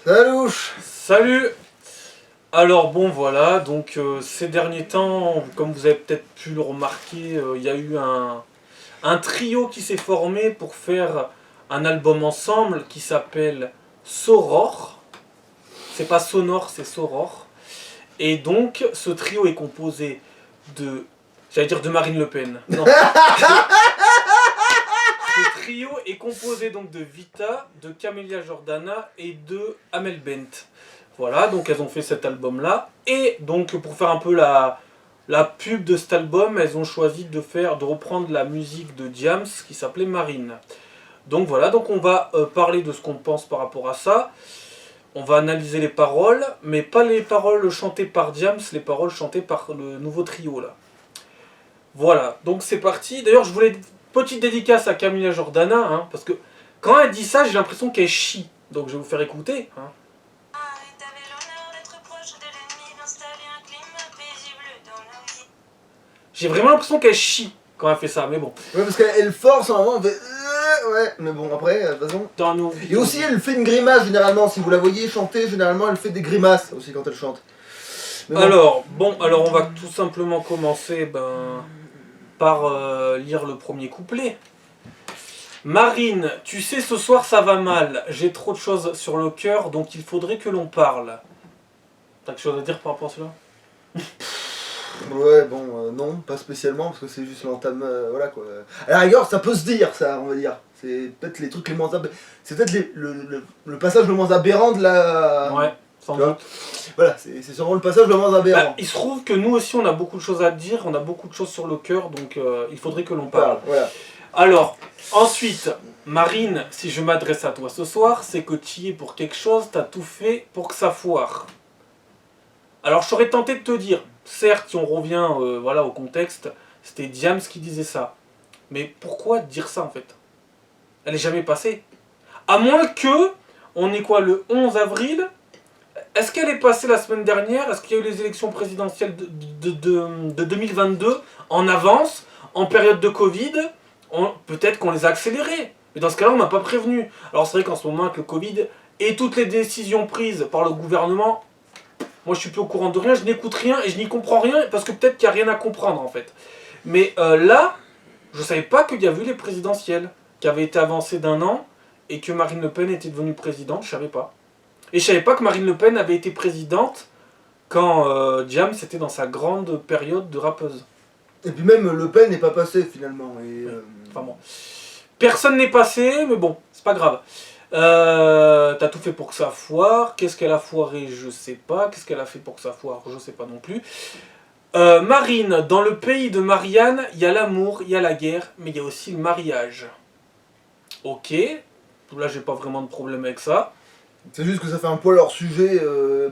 Salut. Salut. Alors bon voilà, donc ces derniers temps, comme vous avez peut-être pu le remarquer, il y a eu un trio qui s'est formé pour faire un album ensemble qui s'appelle Soror. C'est pas Sonore, c'est Soror. Et donc ce trio est composé de... J'allais dire de Marine Le Pen. Non. Ce trio est composé donc de Vita, de Camélia Jordana et de Amel Bent. Voilà, donc elles ont fait cet album-là. Et donc pour faire un peu la pub de cet album, elles ont choisi de reprendre la musique de Diams qui s'appelait Marine. Donc voilà, donc on va parler de ce qu'on pense par rapport à ça. On va analyser les paroles, mais pas les paroles chantées par Diams, les paroles chantées par le nouveau trio là. Voilà, donc c'est parti. D'ailleurs, je voulais une petite dédicace à Camélia Jordana, hein, parce que quand elle dit ça, j'ai l'impression qu'elle chie. Donc je vais vous faire écouter. Hein. J'ai vraiment l'impression qu'elle chie quand elle fait ça, mais bon. Ouais, parce qu'elle force en moment, elle fait ouais, mais bon, après, de toute façon. Et aussi, elle fait une grimace généralement. Si vous la voyez chanter, généralement, elle fait des grimaces aussi quand elle chante. Bon. Alors on va tout simplement commencer par lire le premier couplet. Marine, tu sais, ce soir ça va mal. J'ai trop de choses sur le cœur, donc il faudrait que l'on parle. T'as quelque chose à dire par rapport à cela? Ouais, bon, non, pas spécialement, parce que c'est juste l'entame, voilà quoi. À la rigueur, ça peut se dire, ça, on va dire. C'est peut-être les trucs les moins c'est peut-être le passage le moins aberrant de la... Ouais, sans doute. Voilà, c'est sûrement le passage le moins aberrant. Il se trouve que nous aussi, on a beaucoup de choses à dire, on a beaucoup de choses sur le cœur, donc il faudrait que l'on parle. Voilà. Alors, ensuite, Marine, si je m'adresse à toi ce soir, c'est que tu y es pour quelque chose, t'as tout fait pour que ça foire. Alors, je serais tenté de te dire, certes, si on revient voilà, au contexte, c'était Diams qui disait ça. Mais pourquoi dire ça en fait? Elle est jamais passée. À moins que, on est quoi, le 11 avril? Est-ce qu'elle est passée la semaine dernière? Est-ce qu'il y a eu les élections présidentielles de 2022 en avance, en période de Covid? Peut-être qu'on les a accélérées. Mais dans ce cas-là, on m'a pas prévenu. Alors c'est vrai qu'en ce moment, avec le Covid et toutes les décisions prises par le gouvernement, moi je suis plus au courant de rien, je n'écoute rien et je n'y comprends rien parce que peut-être qu'il n'y a rien à comprendre en fait. Mais là, je savais pas qu'il y avait eu les présidentielles qui avaient été avancées d'1 an et que Marine Le Pen était devenue présidente, je savais pas. Et je savais pas que Marine Le Pen avait été présidente quand Diams était dans sa grande période de rappeuse. Et puis même Le Pen n'est pas passé finalement. Et, Enfin bon. Personne n'est passé, mais bon, c'est pas grave. T'as tout fait pour que ça foire. Qu'est-ce qu'elle a foiré? Je sais pas. Qu'est-ce qu'elle a fait pour que ça foire? Je sais pas non plus. Marine, dans le pays de Marianne, il y a l'amour, il y a la guerre, mais il y a aussi le mariage. Ok. Là, j'ai pas vraiment de problème avec ça. C'est juste que ça fait un poil hors sujet,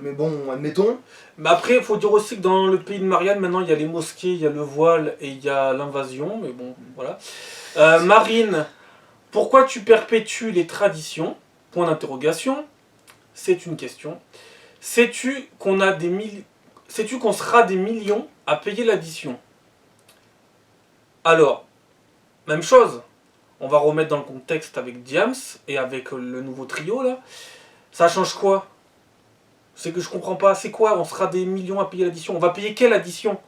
mais bon, admettons. Mais après, il faut dire aussi que dans le pays de Marianne, maintenant, il y a les mosquées, il y a le voile et il y a l'invasion. Mais bon, voilà. Marine, pourquoi tu perpétues les traditions? Point d'interrogation. C'est une question. Sais-tu qu'on sera des millions à payer l'addition? Alors, même chose. On va remettre dans le contexte avec Diams et avec le nouveau trio là. Ça change quoi? C'est que je comprends pas. C'est quoi? On sera des millions à payer l'addition. On va payer quelle addition?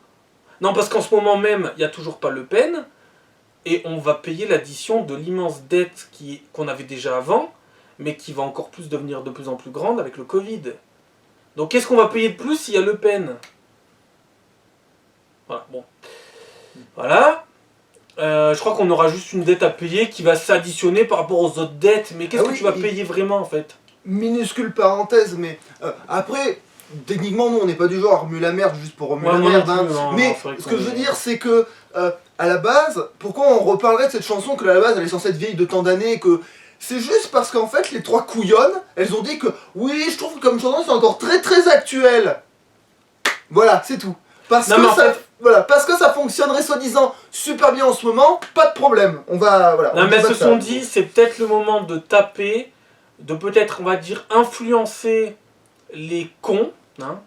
Non, parce qu'en ce moment même, il n'y a toujours pas Le Pen. Et on va payer l'addition de l'immense dette qu'on avait déjà avant, mais qui va encore plus devenir de plus en plus grande avec le Covid. Donc qu'est-ce qu'on va payer de plus s'il y a Le Pen? Voilà, bon. Voilà. Je crois qu'on aura juste une dette à payer qui va s'additionner par rapport aux autres dettes. Mais qu'est-ce que tu vas payer vraiment en fait? Minuscule parenthèse, mais après, techniquement, nous on n'est pas du genre à remuer la merde juste pour remuer la merde. Hein. Mais ce que je veux dire, c'est que à la base, pourquoi on reparlerait de cette chanson que à la base elle est censée être vieille de tant d'années et que. C'est juste parce qu'en fait, les trois couillonnes, elles ont dit que oui, je trouve que comme chanson c'est encore très très actuel. Voilà, c'est tout. Parce que ça fonctionnerait soi-disant super bien en ce moment, pas de problème. On va. Voilà. Non, mais elles se sont dit, c'est peut-être le moment de taper, de peut-être, on va dire, influencer les cons, hein,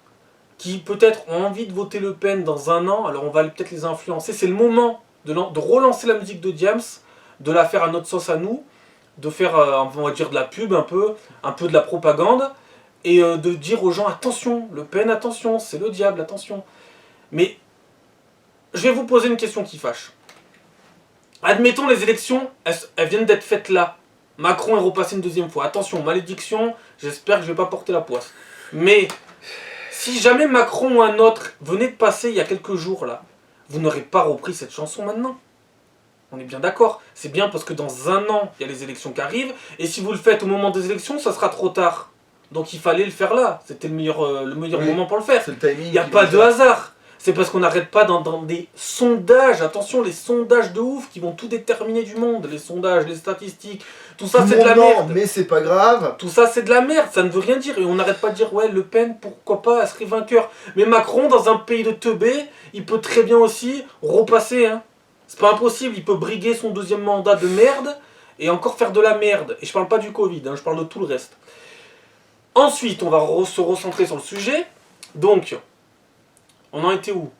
qui peut-être ont envie de voter Le Pen dans 1 an, alors on va peut-être les influencer. C'est le moment de relancer la musique de Diams, de la faire à notre sauce à nous, de faire, on va dire, de la pub un peu de la propagande, et de dire aux gens, attention, Le Pen, attention, c'est le diable, attention. Mais, je vais vous poser une question qui fâche. Admettons, les élections, elles viennent d'être faites là. Macron est repassé une deuxième fois. Attention, malédiction, j'espère que je vais pas porter la poisse. Mais, si jamais Macron ou un autre venait de passer il y a quelques jours là, vous n'aurez pas repris cette chanson maintenant. On est bien d'accord. C'est bien parce que dans un an, il y a les élections qui arrivent. Et si vous le faites au moment des élections, ça sera trop tard. Donc il fallait le faire là. C'était le meilleur moment pour le faire. C'est le timing. Il n'y a pas de hasard. C'est parce qu'on n'arrête pas dans des sondages. Attention, les sondages de ouf qui vont tout déterminer du monde. Les sondages, les statistiques. Tout ça, c'est de la merde. Mais c'est pas grave. Tout ça, c'est de la merde. Ça ne veut rien dire. Et on n'arrête pas de dire, ouais, Le Pen, pourquoi pas, elle serait vainqueur. Mais Macron, dans un pays de teubés, il peut très bien aussi repasser, hein. C'est pas impossible, il peut briguer son deuxième mandat de merde et encore faire de la merde. Et je parle pas du Covid, hein, je parle de tout le reste. Ensuite, on va se recentrer sur le sujet. Donc, on en était où?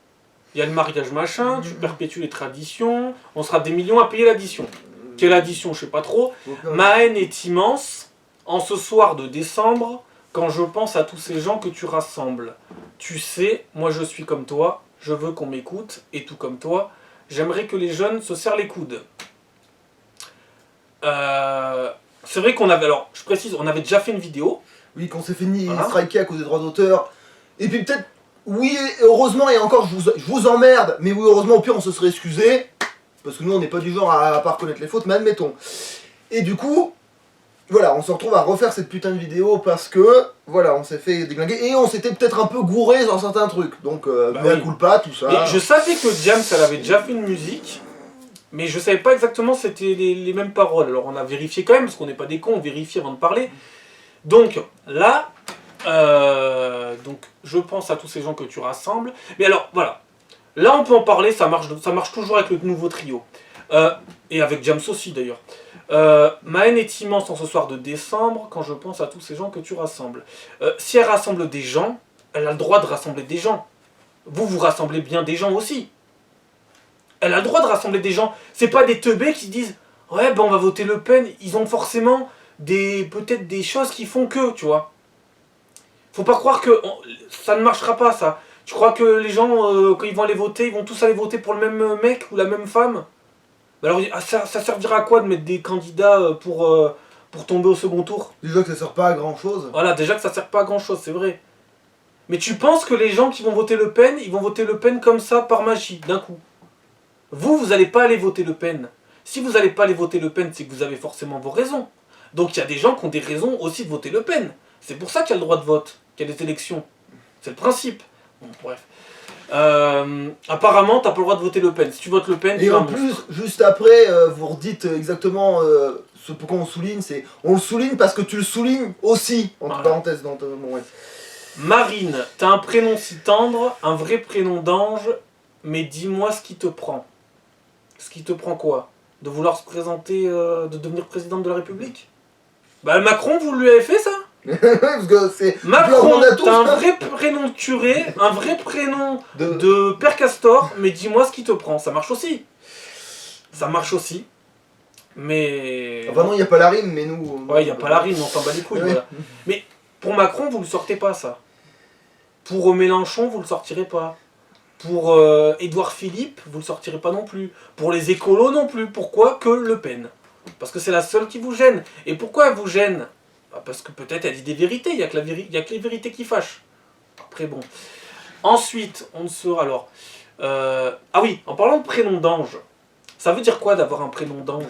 Il y a le mariage machin, tu perpétues les traditions, on sera des millions à payer l'addition. Quelle addition, je sais pas trop. Ma haine est immense en ce soir de décembre quand je pense à tous ces gens que tu rassembles. Tu sais, moi je suis comme toi, je veux qu'on m'écoute et tout comme toi. J'aimerais que les jeunes se serrent les coudes. C'est vrai qu'on avait, alors je précise, on avait déjà fait une vidéo. Oui, qu'on s'est fait striker à cause des droits d'auteur. Et puis peut-être, oui, heureusement, et encore, je vous emmerde, mais oui, heureusement, au pire, on se serait excusé. Parce que nous, on n'est pas du genre à pas reconnaître les fautes, mais admettons. Et du coup, voilà, on se retrouve à refaire cette putain de vidéo parce que, voilà, on s'est fait déglinguer et on s'était peut-être un peu gouré dans certains trucs. Donc, mea culpa, tout ça. Mais je savais que Diams, elle avait déjà fait une musique, mais je savais pas exactement si c'était les mêmes paroles. Alors on a vérifié quand même, parce qu'on n'est pas des cons, on vérifie avant de parler. Donc, là, donc, je pense à tous ces gens que tu rassembles. Mais alors, voilà. Là, on peut en parler, ça marche toujours avec le nouveau trio. Et avec Diams aussi, d'ailleurs. Ma haine est immense en ce soir de décembre quand je pense à tous ces gens que tu rassembles. Si elle rassemble des gens, elle a le droit de rassembler des gens. Vous rassemblez bien des gens aussi. Elle a le droit de rassembler des gens. C'est pas des teubés qui disent « Ouais, ben on va voter Le Pen ». Ils ont forcément peut-être des choses qui font que, tu vois. Faut pas croire que ça ne marchera pas, ça. Tu crois que les gens, quand ils vont aller voter, ils vont tous aller voter pour le même mec ou la même femme? Alors, ça servira à quoi de mettre des candidats pour tomber au second tour? Déjà que ça sert pas à grand chose. Voilà, déjà que ça sert pas à grand chose, c'est vrai. Mais tu penses que les gens qui vont voter Le Pen, ils vont voter Le Pen comme ça, par magie, d'un coup? Vous allez pas aller voter Le Pen. Si vous allez pas aller voter Le Pen, c'est que vous avez forcément vos raisons. Donc il y a des gens qui ont des raisons aussi de voter Le Pen. C'est pour ça qu'il y a le droit de vote, qu'il y a des élections. C'est le principe. Bon, bref. Apparemment, t'as pas le droit de voter Le Pen. Si tu votes Le Pen, et en plus, juste après, vous redites exactement ce pourquoi on souligne, c'est on le souligne parce que tu le soulignes aussi, entre parenthèses. Bon, ouais. Marine, t'as un prénom si tendre, un vrai prénom d'ange, mais dis-moi ce qui te prend. Ce qui te prend quoi? De vouloir se présenter, de devenir présidente de la République? Bah Macron, vous lui avez fait ça? Parce que c'est Macron, t'as un vrai prénom de curé, un vrai prénom de Père Castor, mais dis-moi ce qui te prend. Ça marche aussi. Ça marche aussi. Mais... Enfin non, il n'y a pas la rime, mais nous... Ouais, il n'y a pas la rime, on s'en bat les couilles, voilà. Mais pour Macron, vous le sortez pas, ça. Pour Mélenchon, vous le sortirez pas. Pour Édouard Philippe, vous le sortirez pas non plus. Pour les écolos non plus. Pourquoi que Le Pen? Parce que c'est la seule qui vous gêne. Et pourquoi elle vous gêne? Bah parce que peut-être elle dit des vérités, il n'y a que les vérités qui fâchent. Après bon. Ensuite, on sera alors... Ah oui, en parlant de prénom d'ange, ça veut dire quoi d'avoir un prénom d'ange?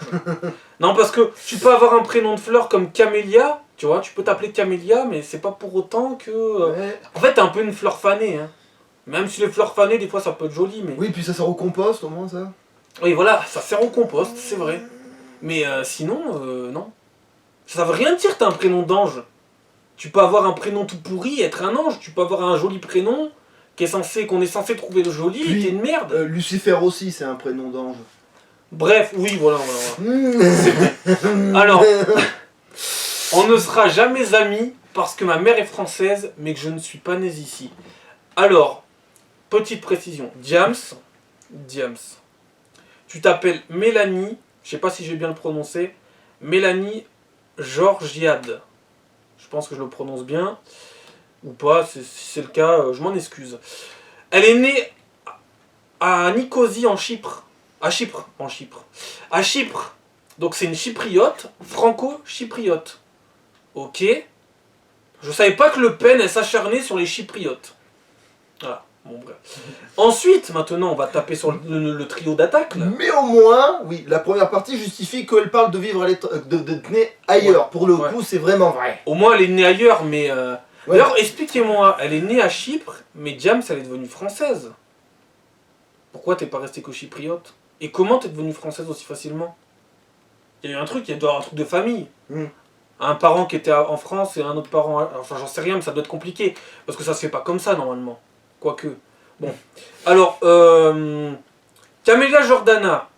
Non, parce que tu peux avoir un prénom de fleur comme Camélia, tu vois, tu peux t'appeler Camélia, mais c'est pas pour autant que... En fait, t'es un peu une fleur fanée, hein. Même si les fleurs fanées, des fois, ça peut être joli, mais... Oui, puis ça sert au compost, au moins, ça. Oui, voilà, ça sert au compost, c'est vrai. Mais sinon, non. Ça veut rien dire, t'as un prénom d'ange. Tu peux avoir un prénom tout pourri et être un ange. Tu peux avoir un joli prénom qu'on est censé trouver le joli et t'es une merde. Lucifer aussi, c'est un prénom d'ange. Bref, oui, voilà. C'est vrai. Alors, on ne sera jamais amis parce que ma mère est française, mais que je ne suis pas né ici. Alors, petite précision. Diams, tu t'appelles Mélanie, je sais pas si j'ai bien le prononcé, Mélanie Georgiade. Je pense que je le prononce bien. Ou pas, si c'est le cas, je m'en excuse. Elle est née à Nicosie en Chypre. À Chypre. À Chypre. Donc c'est une chypriote, franco-chypriote. Ok. Je savais pas que Le Pen elle s'acharnait sur les chypriotes. Voilà. Bon, bref. Ensuite, maintenant, on va taper sur le trio d'attaque. Mais au moins, oui, la première partie justifie qu'elle parle de vivre d'être née ailleurs. Ouais. Pour le coup, c'est vraiment vrai. Au moins, elle est née ailleurs, mais... Ouais. D'ailleurs, expliquez-moi, elle est née à Chypre, mais Diams, elle est devenue française. Pourquoi t'es pas resté qu'au chypriote? Et comment t'es devenue française aussi facilement? Il y a eu un truc, il doit y avoir un truc de famille. Un parent qui était en France et un autre parent... Enfin, j'en sais rien, mais ça doit être compliqué. Parce que ça se fait pas comme ça, normalement. Quoique. Bon. Alors, Camélia Jordana.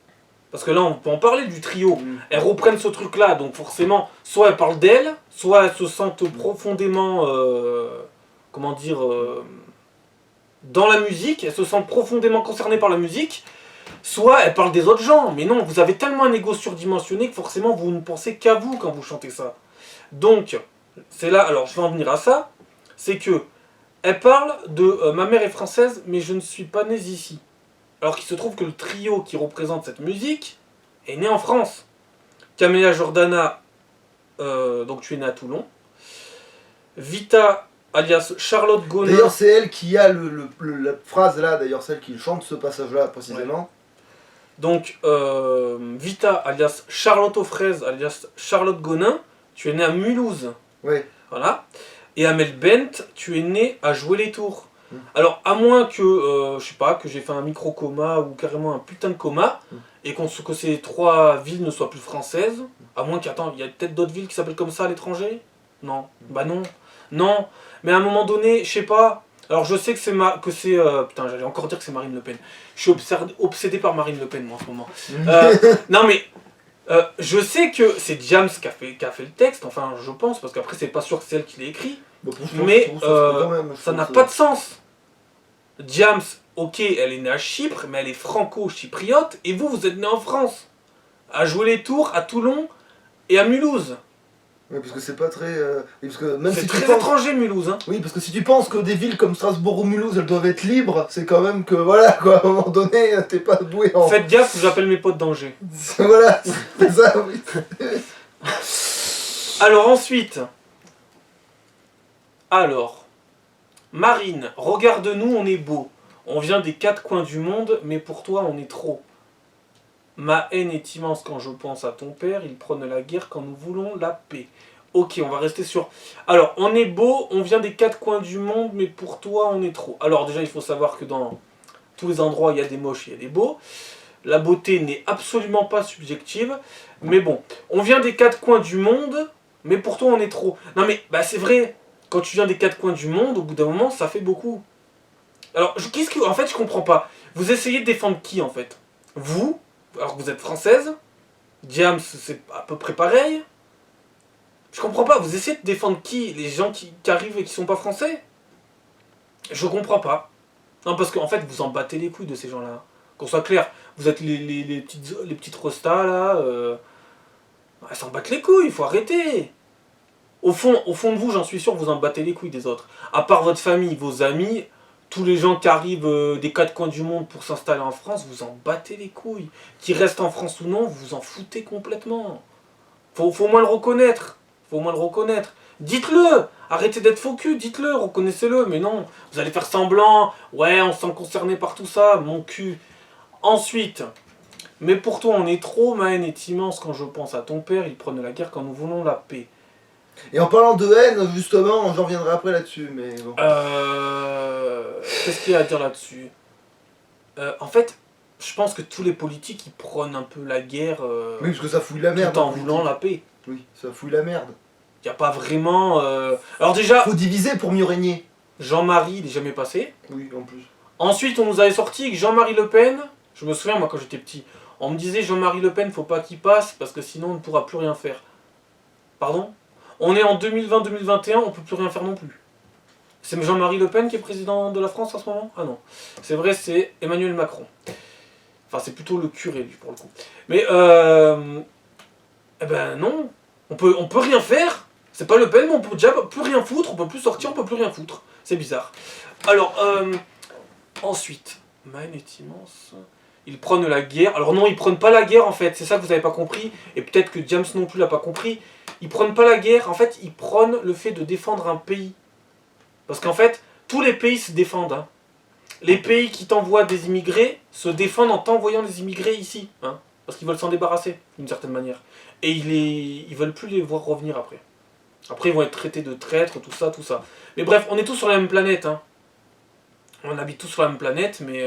Parce que là, on peut en parler du trio. Elles reprennent ce truc-là, donc forcément, soit elles parlent d'elles, soit elles se sentent profondément... comment dire... dans la musique, elles se sentent profondément concernées par la musique, soit elles parlent des autres gens. Mais non, vous avez tellement un ego surdimensionné que forcément, vous ne pensez qu'à vous quand vous chantez ça. Donc, c'est là, alors je vais en venir à ça, c'est que elle parle de ma mère est française, mais je ne suis pas née ici. Alors qu'il se trouve que le trio qui représente cette musique est né en France. Camélia Jordana, donc tu es née à Toulon. Vita, alias Charlotte Gonin. D'ailleurs, c'est elle qui a la phrase là, d'ailleurs, celle qui chante ce passage-là précisément. Ouais. Donc, Vita, alias Charlotte aux fraises, alias Charlotte Gonin, tu es née à Mulhouse. Oui. Voilà. Et Amel Bent, tu es née à Jouer-les-Tours. Alors, à moins que, je sais pas, que j'ai fait un micro-coma ou carrément un putain de coma, et que ces trois villes ne soient plus françaises, à moins qu'attends, il y a peut-être d'autres villes qui s'appellent comme ça à l'étranger? Non. Bah non. Non. Mais à un moment donné, je sais pas. Alors je sais que c'est putain, j'allais encore dire que c'est Marine Le Pen. Je suis obsédé par Marine Le Pen moi en ce moment. Non mais je sais que c'est Diams qui a fait le texte, enfin je pense, parce qu'après c'est pas sûr que c'est elle qui l'a écrit. Bah, mais ça n'a pas de sens. Diams, ok, elle est née à Chypre, mais elle est franco-chypriote, et vous êtes né en France. À Jouer-les-Tours, à Toulon et à Mulhouse. Oui, parce que c'est pas très... parce que même c'est si très étranger Mulhouse. Hein. Oui, parce que si tu penses que des villes comme Strasbourg ou Mulhouse, elles doivent être libres, c'est quand même que, voilà, quoi, à un moment donné, t'es pas doué en... Faites gaffe, j'appelle mes potes d'Angers. Voilà, c'est ça, oui. Alors ensuite... Alors... Marine, regarde-nous, on est beau. On vient des quatre coins du monde, mais pour toi, on est trop. Ma haine est immense quand je pense à ton père, il prône la guerre quand nous voulons la paix. Ok, on va rester sur... Alors, on est beau, on vient des quatre coins du monde, mais pour toi, on est trop. Alors déjà, il faut savoir que dans tous les endroits, il y a des moches, il y a des beaux. La beauté n'est absolument pas subjective. Mais bon, on vient des quatre coins du monde, mais pour toi, on est trop. Non mais, bah c'est vrai, quand tu viens des quatre coins du monde, au bout d'un moment, ça fait beaucoup. Alors, en fait, je comprends pas. Vous essayez de défendre qui, en fait? Vous, alors que vous êtes française, Diams, c'est à peu près pareil. Je comprends pas, vous essayez de défendre qui? Les gens qui arrivent et qui sont pas français? Je comprends pas. Non, parce qu'en fait, vous en battez les couilles de ces gens-là. Qu'on soit clair, vous êtes les petites restas, là, elles s'en battent les couilles, il faut arrêter. Au fond de vous, j'en suis sûr, vous en battez les couilles des autres. À part votre famille, vos amis, tous les gens qui arrivent des quatre coins du monde pour s'installer en France, vous en battez les couilles. Qu'ils restent en France ou non, vous vous en foutez complètement. Faut au moins le reconnaître. Faut au moins le reconnaître. Dites-le. Arrêtez d'être faux cul, dites-le, reconnaissez-le. Mais non, vous allez faire semblant. Ouais, on se sent concerné par tout ça, mon cul. Ensuite, mais pour toi on est trop, ma haine est immense quand je pense à ton père, il prône la guerre quand nous voulons la paix. Et en parlant de haine, justement, j'en reviendrai après là-dessus, mais bon. Qu'est-ce qu'il y a à dire là-dessus? En fait, je pense que tous les politiques, ils prônent un peu la guerre oui, parce que ça fouille la merde. tout en voulant la paix. Oui, ça fouille la merde. Il n'y a pas vraiment... Alors déjà... Faut diviser pour mieux régner. Jean-Marie, il n'est jamais passé. Oui, en plus. Ensuite, on nous avait sorti que Jean-Marie Le Pen... Je me souviens, moi, quand j'étais petit, on me disait Jean-Marie Le Pen, faut pas qu'il passe, parce que sinon on ne pourra plus rien faire. Pardon? On est en 2020-2021, on peut plus rien faire non plus. C'est Jean-Marie Le Pen qui est président de la France en ce moment? Ah non. C'est vrai, c'est Emmanuel Macron. Enfin, c'est plutôt le curé, lui, pour le coup. Mais, Eh ben non, on peut rien faire. C'est pas Le Pen, mais on peut déjà plus rien foutre, on peut plus sortir, on peut plus rien foutre. C'est bizarre. Alors, ensuite, Marine est immense. Ils prônent la guerre. Alors non, ils prônent pas la guerre en fait, c'est ça que vous avez pas compris. Et peut-être que James non plus l'a pas compris. Ils prônent pas la guerre, en fait, ils prônent le fait de défendre un pays. Parce qu'en fait, tous les pays se défendent. Hein. Les pays qui t'envoient des immigrés se défendent en t'envoyant des immigrés ici. Hein, parce qu'ils veulent s'en débarrasser, d'une certaine manière. Et ils veulent plus les voir revenir après. Après, ils vont être traités de traîtres, tout ça, tout ça. Mais bref, on est tous sur la même planète. Hein. On habite tous sur la même planète, mais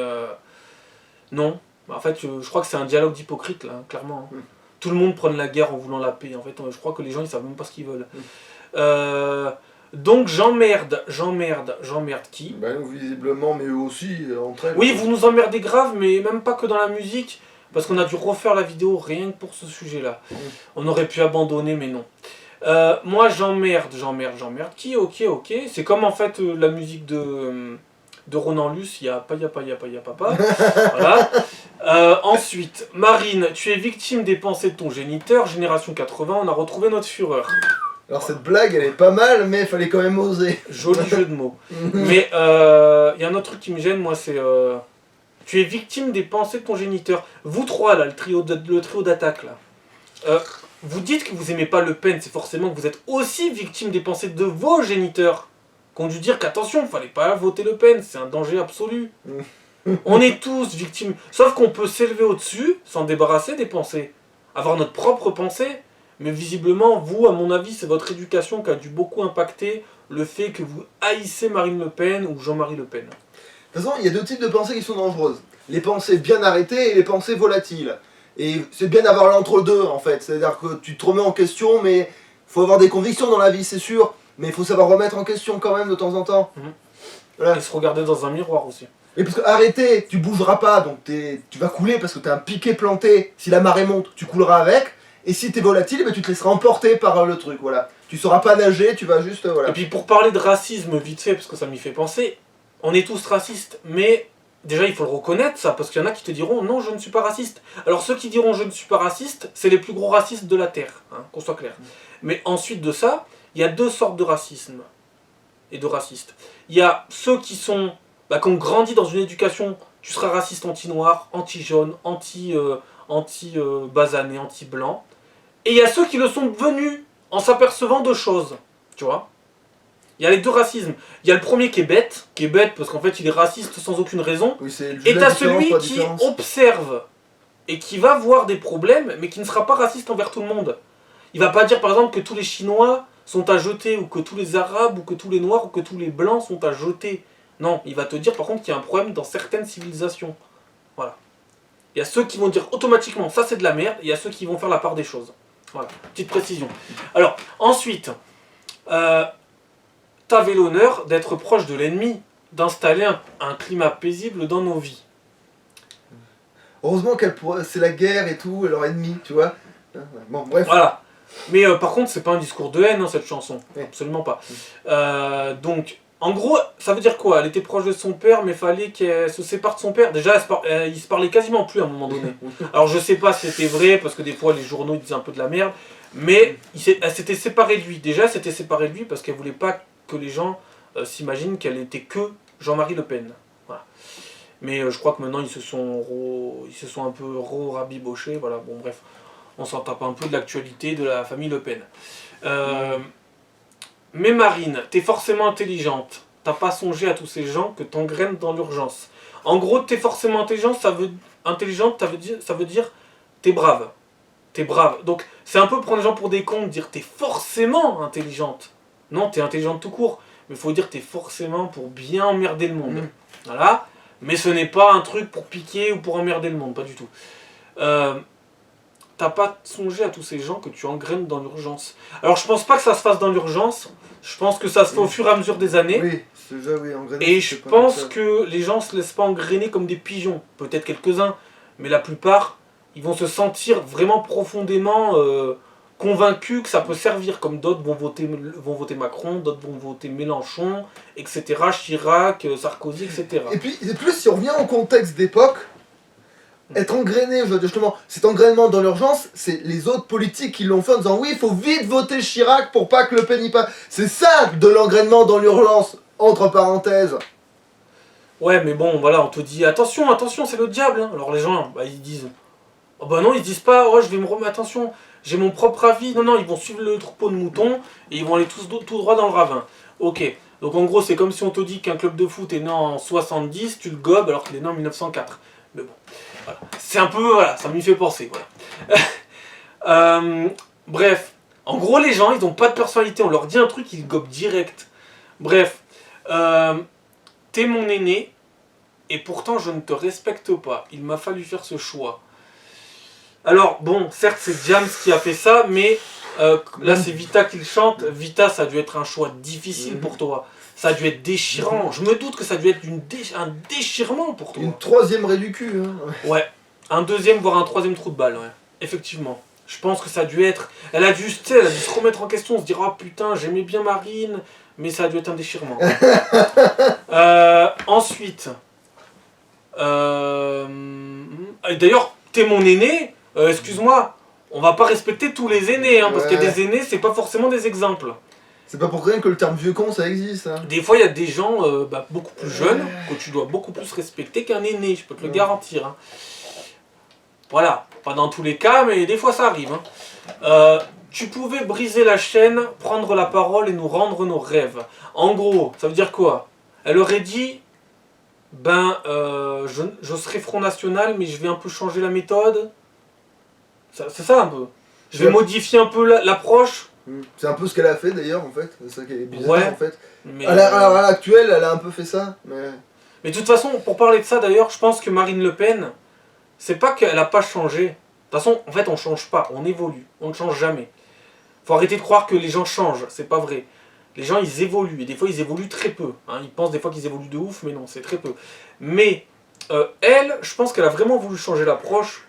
non. En fait, je crois que c'est un dialogue d'hypocrite, là, clairement. Hein. Tout le monde prône la guerre en voulant la paix. En fait, je crois que les gens, ils savent même pas ce qu'ils veulent. Donc, j'emmerde qui? Ben, visiblement, mais eux aussi, entre elles. Oui, vous nous emmerdez grave, mais même pas que dans la musique. Parce qu'on a dû refaire la vidéo rien que pour ce sujet-là. On aurait pu abandonner, mais non. Moi, j'emmerde qui? Ok. C'est comme, en fait, la musique de Ronan Luce, il y a papa. Voilà. Ensuite, Marine, tu es victime des pensées de ton géniteur, génération 80, on a retrouvé notre fureur. Alors cette blague, elle est pas mal, mais il fallait quand même oser. Joli jeu de mots. Mais il y a un autre truc qui me gêne, moi, c'est... tu es victime des pensées de ton géniteur. Vous trois, là, le trio d'attaque, là. Vous dites que vous aimez pas Le Pen, c'est forcément que vous êtes aussi victime des pensées de vos géniteurs. Qu'on dû dire qu'attention, fallait pas voter Le Pen, c'est un danger absolu. On est tous victimes. Sauf qu'on peut s'élever au-dessus, s'en débarrasser des pensées. Avoir notre propre pensée. Mais visiblement, vous, à mon avis, c'est votre éducation qui a dû beaucoup impacter le fait que vous haïssez Marine Le Pen ou Jean-Marie Le Pen. De toute façon, il y a deux types de pensées qui sont dangereuses. Les pensées bien arrêtées et les pensées volatiles. Et c'est bien d'avoir l'entre-deux, en fait. C'est-à-dire que tu te remets en question, mais il faut avoir des convictions dans la vie, c'est sûr. Mais il faut savoir remettre en question quand même de temps en temps. Voilà. Et se regarder dans un miroir aussi. Et parce que arrêter, tu bougeras pas, donc tu vas couler parce que tu as un piquet planté. Si la marée monte, tu couleras avec. Et si t'es volatile, tu te laisseras emporter par le truc, voilà. Tu sauras pas nager, tu vas juste, voilà. Et puis pour parler de racisme vite fait, parce que ça m'y fait penser, on est tous racistes, mais déjà il faut le reconnaître ça, parce qu'il y en a qui te diront non, je ne suis pas raciste. Alors ceux qui diront je ne suis pas raciste, c'est les plus gros racistes de la Terre, hein, qu'on soit clair. Mais ensuite de ça, il y a deux sortes de racisme et de racistes. Il y a ceux qui sont, qui ont grandi dans une éducation, tu seras raciste anti-noir, anti-jaune, anti-basané, anti-blanc. Et il y a ceux qui le sont devenus en s'apercevant de choses, tu vois. Il y a les deux racismes. Il y a le premier qui est bête parce qu'en fait il est raciste sans aucune raison. Oui, et t'as celui qui observe et qui va voir des problèmes, mais qui ne sera pas raciste envers tout le monde. Il va pas dire par exemple que tous les Chinois sont à jeter, ou que tous les Arabes, ou que tous les Noirs, ou que tous les Blancs sont à jeter. Non, il va te dire par contre qu'il y a un problème dans certaines civilisations. Voilà. Il y a ceux qui vont dire automatiquement ça c'est de la merde, et il y a ceux qui vont faire la part des choses. Voilà, petite précision. Alors, ensuite, t'avais l'honneur d'être proche de l'ennemi, d'installer un climat paisible dans nos vies. Heureusement c'est la guerre et tout, leur ennemi, tu vois. Bon, bref. Voilà. Mais par contre, c'est pas un discours de haine, hein, cette chanson. Oui. Absolument pas. Donc, en gros, ça veut dire quoi? Elle était proche de son père, mais fallait qu'elle se sépare de son père. Déjà, ils se parlaient quasiment plus à un moment donné. Alors, je sais pas si c'était vrai, parce que des fois, les journaux ils disaient un peu de la merde. Mais elle s'était séparée de lui. Déjà, elle s'était séparée de lui parce qu'elle voulait pas que les gens s'imaginent qu'elle était que Jean-Marie Le Pen. Voilà. Mais je crois que maintenant, ils se sont un peu rabibochés. Voilà, bon, bref. On s'en tape un peu de l'actualité de la famille Le Pen. Mais Marine, t'es forcément intelligente. T'as pas songé à tous ces gens que t'engraines dans l'urgence. En gros, t'es forcément intelligente, ça veut dire t'es brave. T'es brave. Donc, c'est un peu prendre les gens pour des cons, dire t'es forcément intelligente. Non, t'es intelligente tout court. Mais il faut dire t'es forcément pour bien emmerder le monde. Voilà. Mais ce n'est pas un truc pour piquer ou pour emmerder le monde, pas du tout. T'as pas songé à tous ces gens que tu engraines dans l'urgence. Alors je pense pas que ça se fasse dans l'urgence, je pense que ça se fait au fur et à mesure des années. Oui, c'est ça, oui, engrainer. Et je pense que les gens se laissent pas engrainer comme des pigeons. Peut-être quelques-uns, mais la plupart, ils vont se sentir vraiment profondément convaincus que ça peut servir. Comme d'autres vont voter Macron, d'autres vont voter Mélenchon, etc. Chirac, Sarkozy, etc. Et puis, plus si on revient au contexte d'époque, être engrainé, je veux dire, justement, cet engrainement dans l'urgence, c'est les autres politiques qui l'ont fait en disant oui, il faut vite voter Chirac pour pas que Le Pen y passe. C'est ça de l'engrainement dans l'urgence, entre parenthèses. Ouais, mais bon, voilà, on te dit attention, attention, c'est le diable. Hein. Alors les gens, bah, ils disent, oh bah non, ils disent pas, oh, je vais me remettre, attention, j'ai mon propre avis. Non, non, ils vont suivre le troupeau de moutons et ils vont aller tous tout droit dans le ravin. Ok, donc en gros, c'est comme si on te dit qu'un club de foot est né en 70, tu le gobes alors qu'il est né en 1904. Mais bon, voilà. C'est un peu, voilà, ça m'y fait penser, voilà. Bref, en gros, les gens, ils ont pas de personnalité. On leur dit un truc, ils gobent direct. Bref, t'es mon aîné. Et pourtant, je ne te respecte pas. Il m'a fallu faire ce choix. Alors, bon, certes, c'est Diams qui a fait ça, mais là, c'est Vita qui le chante. Vita, ça a dû être un choix difficile pour toi. Ça a dû être déchirant. Je me doute que ça a dû être un déchirement pour toi. Une troisième raie du cul. Hein. Ouais, un deuxième, voire un troisième trou de balle, ouais. Effectivement. Je pense que ça a dû être... Elle a dû se remettre en question, se dire « Oh putain, j'aimais bien Marine, mais ça a dû être un déchirement. » Ensuite... D'ailleurs, t'es mon aîné, excuse-moi, on va pas respecter tous les aînés, hein, parce que des aînés, c'est pas forcément des exemples. C'est pas pour rien que le terme vieux con ça existe. Hein. Des fois, il y a des gens beaucoup plus jeunes que tu dois beaucoup plus respecter qu'un aîné, je peux te le garantir. Hein. Voilà, pas dans tous les cas, mais des fois ça arrive. Hein. Tu pouvais briser la chaîne, prendre la parole et nous rendre nos rêves. En gros, ça veut dire quoi? Elle aurait dit... je serai Front National, mais je vais un peu changer la méthode. C'est ça un peu. Je vais modifier un peu l'approche. C'est un peu ce qu'elle a fait d'ailleurs en fait. C'est ça qui est bizarre ouais, en fait. Mais à l'heure actuelle, elle a un peu fait ça. Mais de toute façon, pour parler de ça d'ailleurs, je pense que Marine Le Pen, c'est pas qu'elle a pas changé. De toute façon, en fait, on change pas, on évolue. On ne change jamais. Faut arrêter de croire que les gens changent, c'est pas vrai. Les gens, ils évoluent, et des fois, ils évoluent très peu. Hein. Ils pensent des fois qu'ils évoluent de ouf, mais non, c'est très peu. Mais elle, je pense qu'elle a vraiment voulu changer l'approche.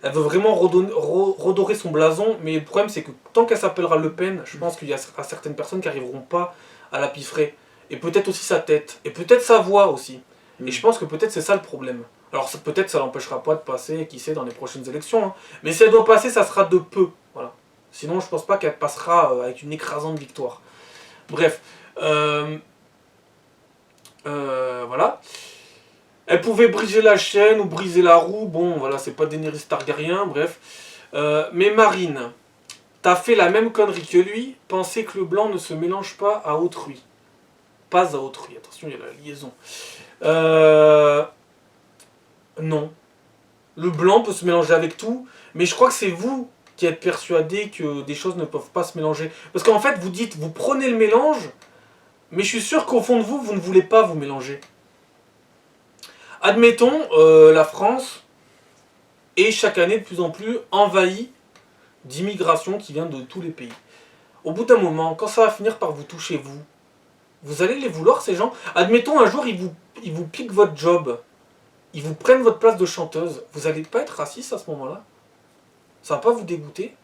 Elle veut vraiment redorer son blason, mais le problème, c'est que tant qu'elle s'appellera Le Pen, je pense qu'il y a certaines personnes qui n'arriveront pas à la piffrer. Et peut-être aussi sa tête, et peut-être sa voix aussi. Et je pense que peut-être c'est ça le problème. Alors peut-être ça l'empêchera pas de passer, qui sait, dans les prochaines élections. Hein. Mais si elle doit passer, ça sera de peu. Voilà. Sinon, je pense pas qu'elle passera avec une écrasante victoire. Bref, voilà. Elle pouvait briser la chaîne ou briser la roue. Bon, voilà, c'est pas Daenerys Targaryen, bref. Mais Marine, t'as fait la même connerie que lui. Penser que le blanc ne se mélange pas à autrui. Pas à autrui, attention, il y a la liaison. Non. Le blanc peut se mélanger avec tout, mais je crois que c'est vous qui êtes persuadé que des choses ne peuvent pas se mélanger. Parce qu'en fait, vous dites, vous prenez le mélange, mais je suis sûr qu'au fond de vous, vous ne voulez pas vous mélanger. Admettons, la France est chaque année de plus en plus envahie d'immigration qui vient de tous les pays. Au bout d'un moment, quand ça va finir par vous toucher, vous allez les vouloir, ces gens. Admettons, un jour, ils vous piquent votre job. Ils vous prennent votre place de chanteuse. Vous n'allez pas être raciste à ce moment-là? Ça va pas vous dégoûter?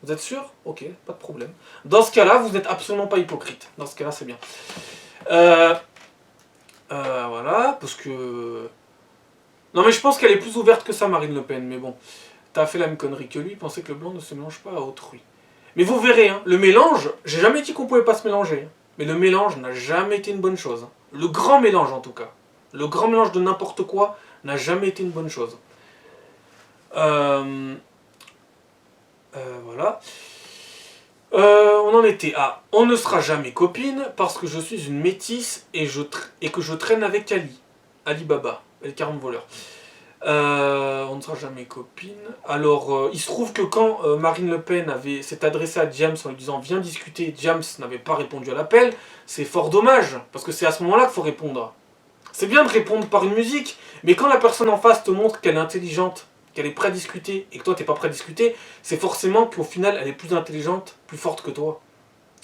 Vous êtes sûr? Ok, pas de problème. Dans ce cas-là, vous n'êtes absolument pas hypocrite. Dans ce cas-là, c'est bien. Voilà, parce que... Non mais je pense qu'elle est plus ouverte que ça, Marine Le Pen. Mais bon, t'as fait la même connerie que lui, penser que le blanc ne se mélange pas à autrui. Mais vous verrez, hein, le mélange, j'ai jamais dit qu'on pouvait pas se mélanger. Mais le mélange n'a jamais été une bonne chose. Le grand mélange en tout cas. Le grand mélange de n'importe quoi n'a jamais été une bonne chose. Voilà. On en était à « On ne sera jamais copine parce que je suis une métisse et que je traîne avec Ali. Ali Baba, les 40 voleurs. On ne sera jamais copine. Alors, il se trouve que quand Marine Le Pen s'est adressée à Diams en lui disant « Viens discuter », Diams n'avait pas répondu à l'appel. C'est fort dommage, parce que c'est à ce moment-là qu'il faut répondre. C'est bien de répondre par une musique, mais quand la personne en face te montre qu'elle est intelligente, qu'elle est prête à discuter, et que toi t'es pas prêt à discuter, c'est forcément qu'au final elle est plus intelligente, plus forte que toi.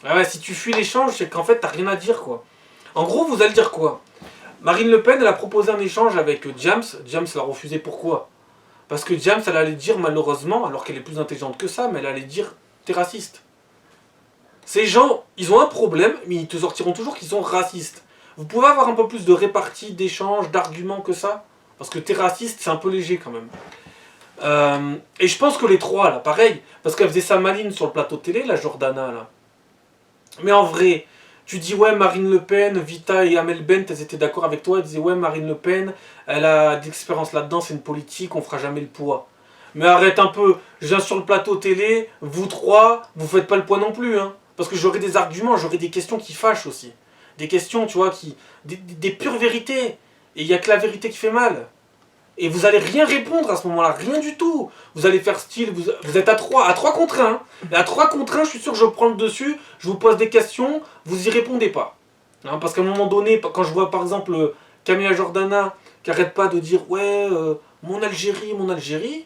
Ah ouais, si tu fuis l'échange, c'est qu'en fait t'as rien à dire quoi. En gros, vous allez dire quoi? Marine Le Pen, elle a proposé un échange avec Diams. Diams l'a refusé, pourquoi? Parce que Diams, elle allait dire malheureusement, alors qu'elle est plus intelligente que ça, mais elle allait dire t'es raciste. Ces gens, ils ont un problème, mais ils te sortiront toujours qu'ils sont racistes. Vous pouvez avoir un peu plus de répartie, d'échange, d'arguments que ça? Parce que t'es raciste, c'est un peu léger quand même. Et je pense que les trois, là, pareil, parce qu'elle faisait sa maline sur le plateau télé, la Jordana, là. Mais en vrai, tu dis, ouais, Marine Le Pen, Vita et Amel Bent, elles étaient d'accord avec toi, elles disaient, ouais, Marine Le Pen, elle a d'expérience là-dedans, c'est une politique, on fera jamais le poids. Mais arrête un peu, je viens sur le plateau télé, vous trois, vous faites pas le poids non plus, hein. Parce que j'aurai des arguments, j'aurai des questions qui fâchent aussi. Des questions, tu vois, des pures vérités. Et il n'y a que la vérité qui fait mal. Et vous allez rien répondre à ce moment-là, rien du tout. Vous allez faire style, vous êtes à 3 contre 1. Hein. Et à 3 contre 1, je suis sûr que je prends le dessus, je vous pose des questions, vous y répondez pas. Hein, parce qu'à un moment donné, quand je vois par exemple Camilla Jordana qui arrête pas de dire ouais, mon Algérie,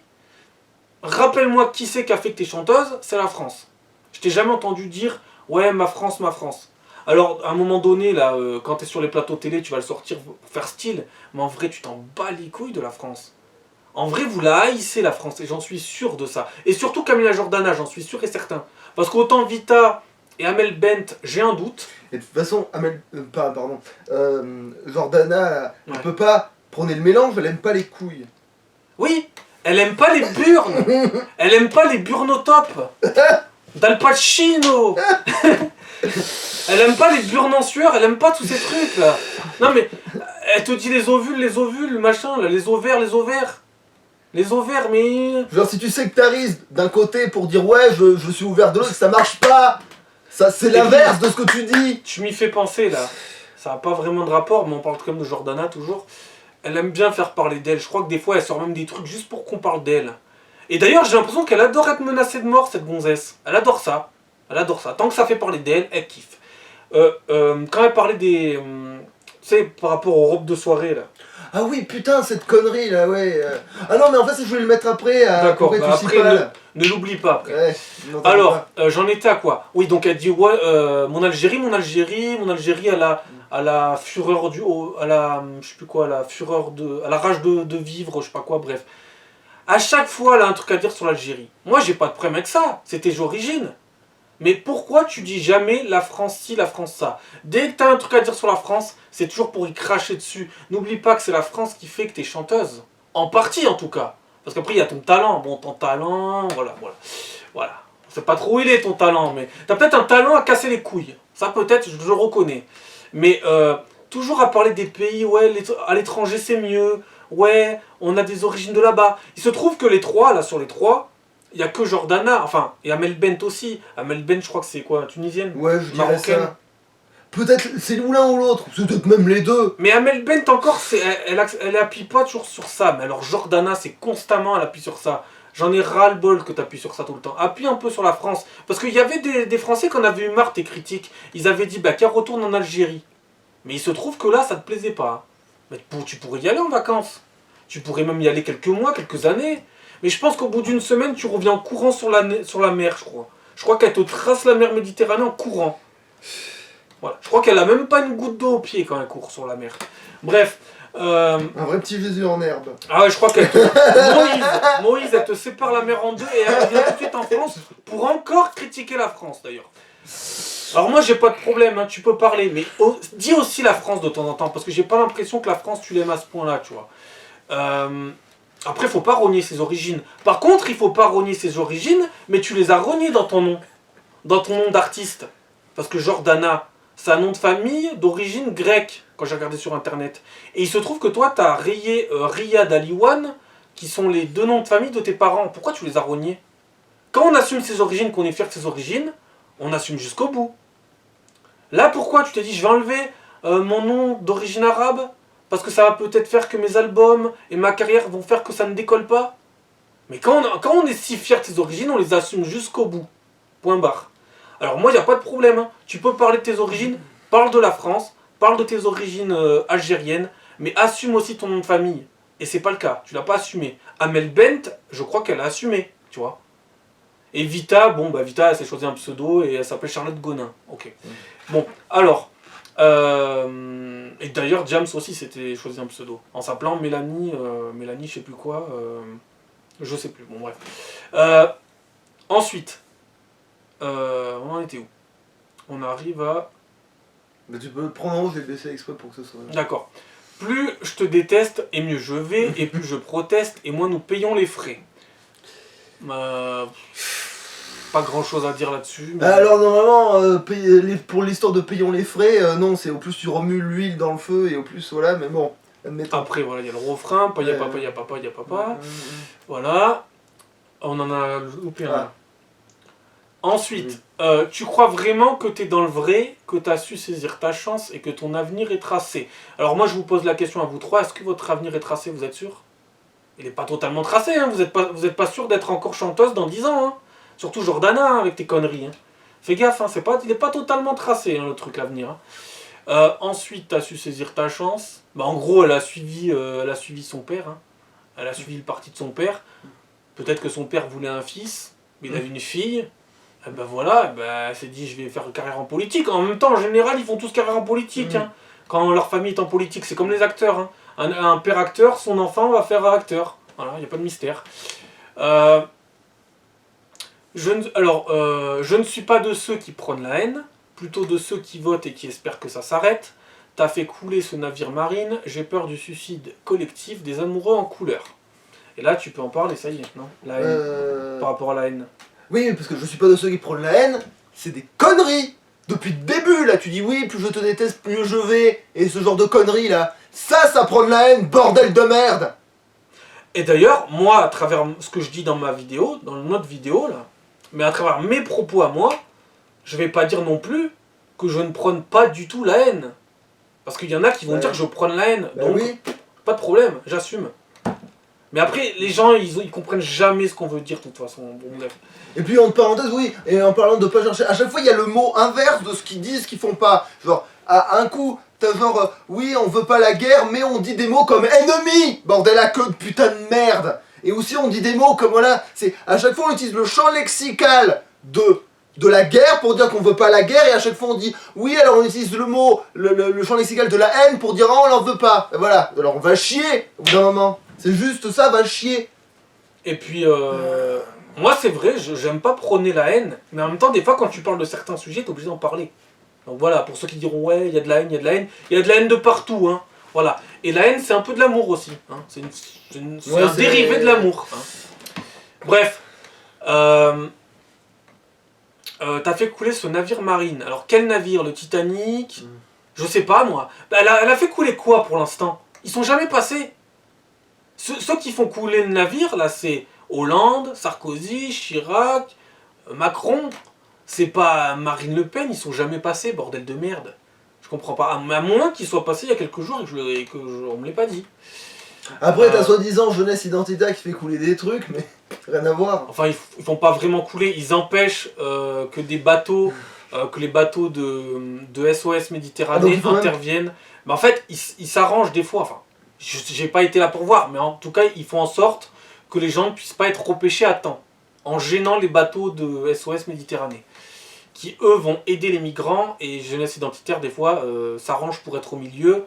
rappelle-moi qui c'est qui a fait que t'es chanteuse, c'est la France. Je t'ai jamais entendu dire ouais, ma France, ma France. Alors, à un moment donné, là, quand t'es sur les plateaux télé, tu vas le sortir pour faire style, mais en vrai, tu t'en bats les couilles de la France. En vrai, vous la haïssez, la France, et j'en suis sûr de ça. Et surtout Camilla Jordana, j'en suis sûr et certain. Parce qu'autant Vita et Amel Bent, j'ai un doute. Et de toute façon, Jordana, elle peut pas prôner le mélange, elle aime pas les couilles. Oui, elle aime pas les burnes. Elle aime pas les burnotopes. D'Al Pacino. Elle aime pas les burnes en sueur, elle aime pas tous ces trucs là. Non mais, elle te dit les ovules, machin, là, les ovaires. Les ovaires, mais... Genre si tu sectarises d'un côté pour dire ouais, je suis ouvert de l'autre, ça marche pas. Ça c'est l'inverse de ce que tu dis. Tu m'y fais penser là. Ça n'a pas vraiment de rapport, mais on parle quand même de Jordana toujours. Elle aime bien faire parler d'elle. Je crois que des fois elle sort même des trucs juste pour qu'on parle d'elle. Et d'ailleurs j'ai l'impression qu'elle adore être menacée de mort, cette gonzesse. Elle adore ça. Tant que ça fait parler d'elle, elle kiffe. Quand elle parlait des... tu sais, par rapport aux robes de soirée là. Ah oui, putain, cette connerie là, ouais. Ah non, mais en fait, je voulais le mettre après. D'accord, bah après, ne l'oublie pas après. Ouais, alors, j'en étais à quoi? Oui, donc elle dit, ouais, mon Algérie, à la fureur à la, je sais plus quoi, à la fureur à la rage de vivre, je sais pas quoi, bref. À chaque fois, elle a un truc à dire sur l'Algérie. Moi, j'ai pas de problème avec ça, c'est tes origines. Mais pourquoi tu dis jamais la France ci, la France ça? Dès que t'as un truc à dire sur la France, c'est toujours pour y cracher dessus. N'oublie pas que c'est la France qui fait que t'es chanteuse. En partie en tout cas. Parce qu'après il y a ton talent. Bon, ton talent, voilà. On sait pas trop où il est ton talent, mais t'as peut-être un talent à casser les couilles. Ça peut-être, je le reconnais. Mais toujours à parler des pays, ouais, à l'étranger c'est mieux. Ouais, on a des origines de là-bas. Il se trouve que les trois, là sur les trois, il n'y a que Jordana, enfin, et Amel Bent aussi. Amel Bent, je crois que c'est quoi, tunisienne? Ouais, je dirais ça. Peut-être c'est l'un ou l'autre, c'est peut-être même les deux. Mais Amel Bent encore, elle appuie pas toujours sur ça. Mais alors Jordana, c'est constamment, elle appuie sur ça. J'en ai ras-le-bol que tu appuies sur ça tout le temps. Appuie un peu sur la France. Parce qu'il y avait des Français qui en avaient eu marre tes critiques. Ils avaient dit, bah qu'elle retourne en Algérie. Mais il se trouve que là, ça te plaisait pas. Mais tu pourrais y aller en vacances. Tu pourrais même y aller quelques mois, quelques années. Mais je pense qu'au bout d'une semaine, tu reviens en courant sur la mer, je crois. Je crois qu'elle te trace la mer Méditerranée en courant. Voilà. Je crois qu'elle a même pas une goutte d'eau au pied quand elle court sur la mer. Bref. Un vrai petit Jésus en herbe. Ah ouais, je crois qu'elle Moïse, elle te sépare la mer en deux et elle revient tout de suite en France pour encore critiquer la France d'ailleurs. Alors moi j'ai pas de problème, hein, tu peux parler, mais dis aussi la France de temps en temps, parce que j'ai pas l'impression que la France tu l'aimes à ce point-là, tu vois. Après, il faut pas rogner ses origines. Par contre, il faut pas rogner ses origines, mais tu les as rognées dans ton nom. Dans ton nom d'artiste. Parce que Jordana, c'est un nom de famille d'origine grecque, quand j'ai regardé sur internet. Et il se trouve que toi, tu as rayé Riyad Aliwan, qui sont les deux noms de famille de tes parents. Pourquoi tu les as rognés? Quand on assume ses origines, qu'on est fier de ses origines, on assume jusqu'au bout. Là, pourquoi tu t'es dit, je vais enlever mon nom d'origine arabe? Parce que ça va peut-être faire que mes albums et ma carrière vont faire que ça ne décolle pas. Mais quand on est si fier de ses origines, on les assume jusqu'au bout. Point barre. Alors moi, il n'y a pas de problème. Hein. Tu peux parler de tes origines, parle de la France, parle de tes origines algériennes, mais assume aussi ton nom de famille. Et c'est pas le cas, tu l'as pas assumé. Amel Bent, je crois qu'elle a assumé, tu vois. Et Vita, bon bah Vita, elle s'est choisi un pseudo et elle s'appelle Charlotte Gonin. Ok. Bon, alors... et d'ailleurs James aussi s'était choisi un pseudo en s'appelant Mélanie je sais plus quoi, je sais plus, bon bref. Ensuite on en était où? On arrive à... Mais tu peux le prendre en haut, je vais le baisser exprès pour que ce soit... D'accord. Plus je te déteste, et mieux je vais, et plus je proteste, et moins nous payons les frais. Pas grand chose à dire là-dessus. Mais... Alors normalement, pour l'histoire de payons les frais, non, c'est au plus tu remues l'huile dans le feu et au plus voilà, mais bon, admettons. Après, voilà, il y a le refrain, paya papa, ya papa, ya papa. Voilà. On en a loupé un. Ensuite, tu crois vraiment que tu es dans le vrai, que tu as su saisir ta chance et que ton avenir est tracé. Alors moi, je vous pose la question à vous trois, est-ce que votre avenir est tracé, vous êtes sûr? Il n'est pas totalement tracé, hein. Vous êtes pas sûr d'être encore chanteuse dans 10 ans. Hein. Surtout Jordana, hein, avec tes conneries. Hein. Fais gaffe, hein, il n'est pas totalement tracé, hein, le truc, l'avenir. Hein. Ensuite, tu as su saisir ta chance. Bah, en gros, elle a suivi son père. Hein. Elle a suivi le parti de son père. Peut-être que son père voulait un fils, mais il avait une fille. Et ben voilà, elle s'est dit je vais faire une carrière en politique. En même temps, en général, ils font tous carrière en politique. Hein. Quand leur famille est en politique, c'est comme les acteurs. Hein. Un père acteur, son enfant va faire acteur. Voilà, il n'y a pas de mystère. Je ne suis pas de ceux qui prônent la haine, plutôt de ceux qui votent et qui espèrent que ça s'arrête. T'as fait couler ce navire marine, j'ai peur du suicide collectif des amoureux en couleur. Et là, tu peux en parler, ça y est, non? La haine, par rapport à la haine. Oui, parce que je suis pas de ceux qui prônent la haine, c'est des conneries. Depuis le début, là, tu dis oui, plus je te déteste, plus je vais, et ce genre de conneries, là. Ça prône la haine, bordel de merde. Et d'ailleurs, moi, à travers ce que je dis dans ma vidéo, dans notre vidéo, là, mais à travers mes propos à moi, je vais pas dire non plus que je ne prône pas du tout la haine. Parce qu'il y en a qui vont dire que je prône la haine. Donc, oui. Pas de problème, j'assume. Mais après, les gens, ils comprennent jamais ce qu'on veut dire, de toute façon. Bon, bref. Et puis, entre parenthèses, oui, et en parlant de pas chercher, à chaque fois, il y a le mot inverse de ce qu'ils disent, qu'ils font pas. Genre, à un coup, t'as genre, oui, on veut pas la guerre, mais on dit des mots comme ennemi, bordel à queue de putain de merde. Et aussi, on dit des mots comme, voilà, c'est, à chaque fois, on utilise le champ lexical de la guerre pour dire qu'on veut pas la guerre, et à chaque fois on dit oui, alors on utilise le mot, le champ lexical de la haine pour dire ah, on l'en veut pas. Et voilà, alors on va chier au bout d'un moment. C'est juste ça, va chier. Et puis, moi c'est vrai, j'aime pas prôner la haine, mais en même temps, des fois quand tu parles de certains sujets, t'es obligé d'en parler. Donc voilà, pour ceux qui diront ouais, il y a de la haine, il y a de la haine, il y a de la haine de partout, hein. Voilà. Et la haine, c'est un peu de l'amour aussi. Hein. C'est un dérivé de l'amour. Hein. Bref. T'as fait couler ce navire marine. Alors quel navire? Le Titanic? Je sais pas moi. Elle a fait couler quoi pour l'instant? Ils sont jamais passés. Ceux qui font couler le navire, là, c'est Hollande, Sarkozy, Chirac, Macron. C'est pas Marine Le Pen, ils sont jamais passés, bordel de merde. Je comprends pas. À moins qu'ils soient passés il y a quelques jours et on me l'ait pas dit. Après, t'as soi-disant jeunesse identitaire qui fait couler des trucs, mais rien à voir. Enfin, ils font pas vraiment couler, ils empêchent que des bateaux, que les bateaux de SOS Méditerranée interviennent. Mais en fait, ils s'arrangent des fois. Enfin, j'ai pas été là pour voir, mais en tout cas, ils font en sorte que les gens ne puissent pas être repêchés à temps, en gênant les bateaux de SOS Méditerranée, qui eux vont aider les migrants, et jeunesse identitaire des fois s'arrange pour être au milieu.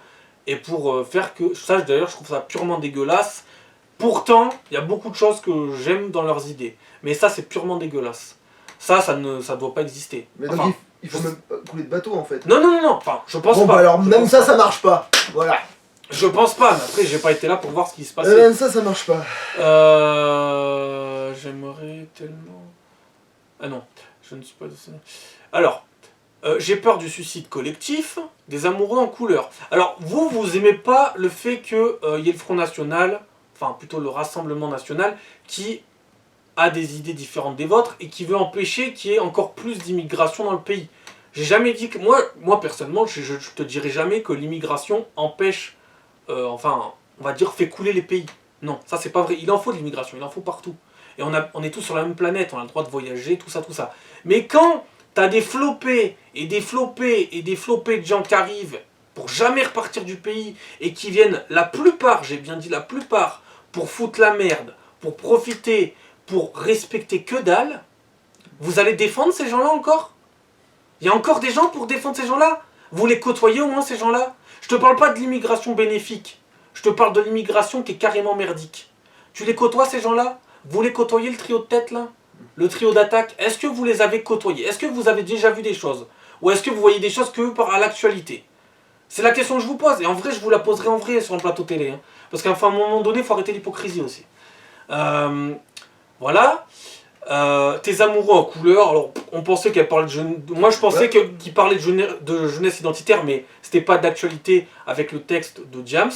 Et pour faire que... Ça d'ailleurs je trouve ça purement dégueulasse. Pourtant, il y a beaucoup de choses que j'aime dans leurs idées. Mais ça c'est purement dégueulasse. Ça doit pas exister. Mais donc il faut même couler de bateau en fait. Non. Enfin, je pense pas. Bah alors même ça marche pas. Voilà. Je pense pas, mais après j'ai pas été là pour voir ce qui se passait. Même ça marche pas. J'aimerais tellement... Ah non, je ne suis pas de ça. Alors... j'ai peur du suicide collectif des amoureux en couleur. Alors, vous aimez pas le fait qu'il y ait le Front National, enfin plutôt le Rassemblement National, qui a des idées différentes des vôtres et qui veut empêcher qu'il y ait encore plus d'immigration dans le pays. J'ai jamais dit que... Moi personnellement, je te dirai jamais que l'immigration empêche, enfin, on va dire, fait couler les pays. Non, ça c'est pas vrai. Il en faut de l'immigration, il en faut partout. Et on est tous sur la même planète, on a le droit de voyager, tout ça. Mais quand... t'as des flopés et des flopés et des flopés de gens qui arrivent pour jamais repartir du pays et qui viennent, la plupart, j'ai bien dit la plupart, pour foutre la merde, pour profiter, pour respecter que dalle. Vous allez défendre ces gens-là encore? Il y a encore des gens pour défendre ces gens-là? Vous les côtoyez au moins ces gens-là? Je te parle pas de l'immigration bénéfique, je te parle de l'immigration qui est carrément merdique. Tu les côtoies ces gens-là? Vous les côtoyez le trio de tête là? Le trio d'attaque, est-ce que vous les avez côtoyés? Est-ce que vous avez déjà vu des choses? Ou est-ce que vous voyez des choses que à l'actualité? C'est la question que je vous pose. Et en vrai, je vous la poserai en vrai sur un plateau télé. Hein. Parce qu'à un moment donné, il faut arrêter l'hypocrisie aussi. Voilà. Tes amoureux en couleur, alors on pensait qu'elle parlait de jeunesse. Moi je pensais qu'il parlait de jeunesse identitaire, mais c'était pas d'actualité avec le texte de Jams.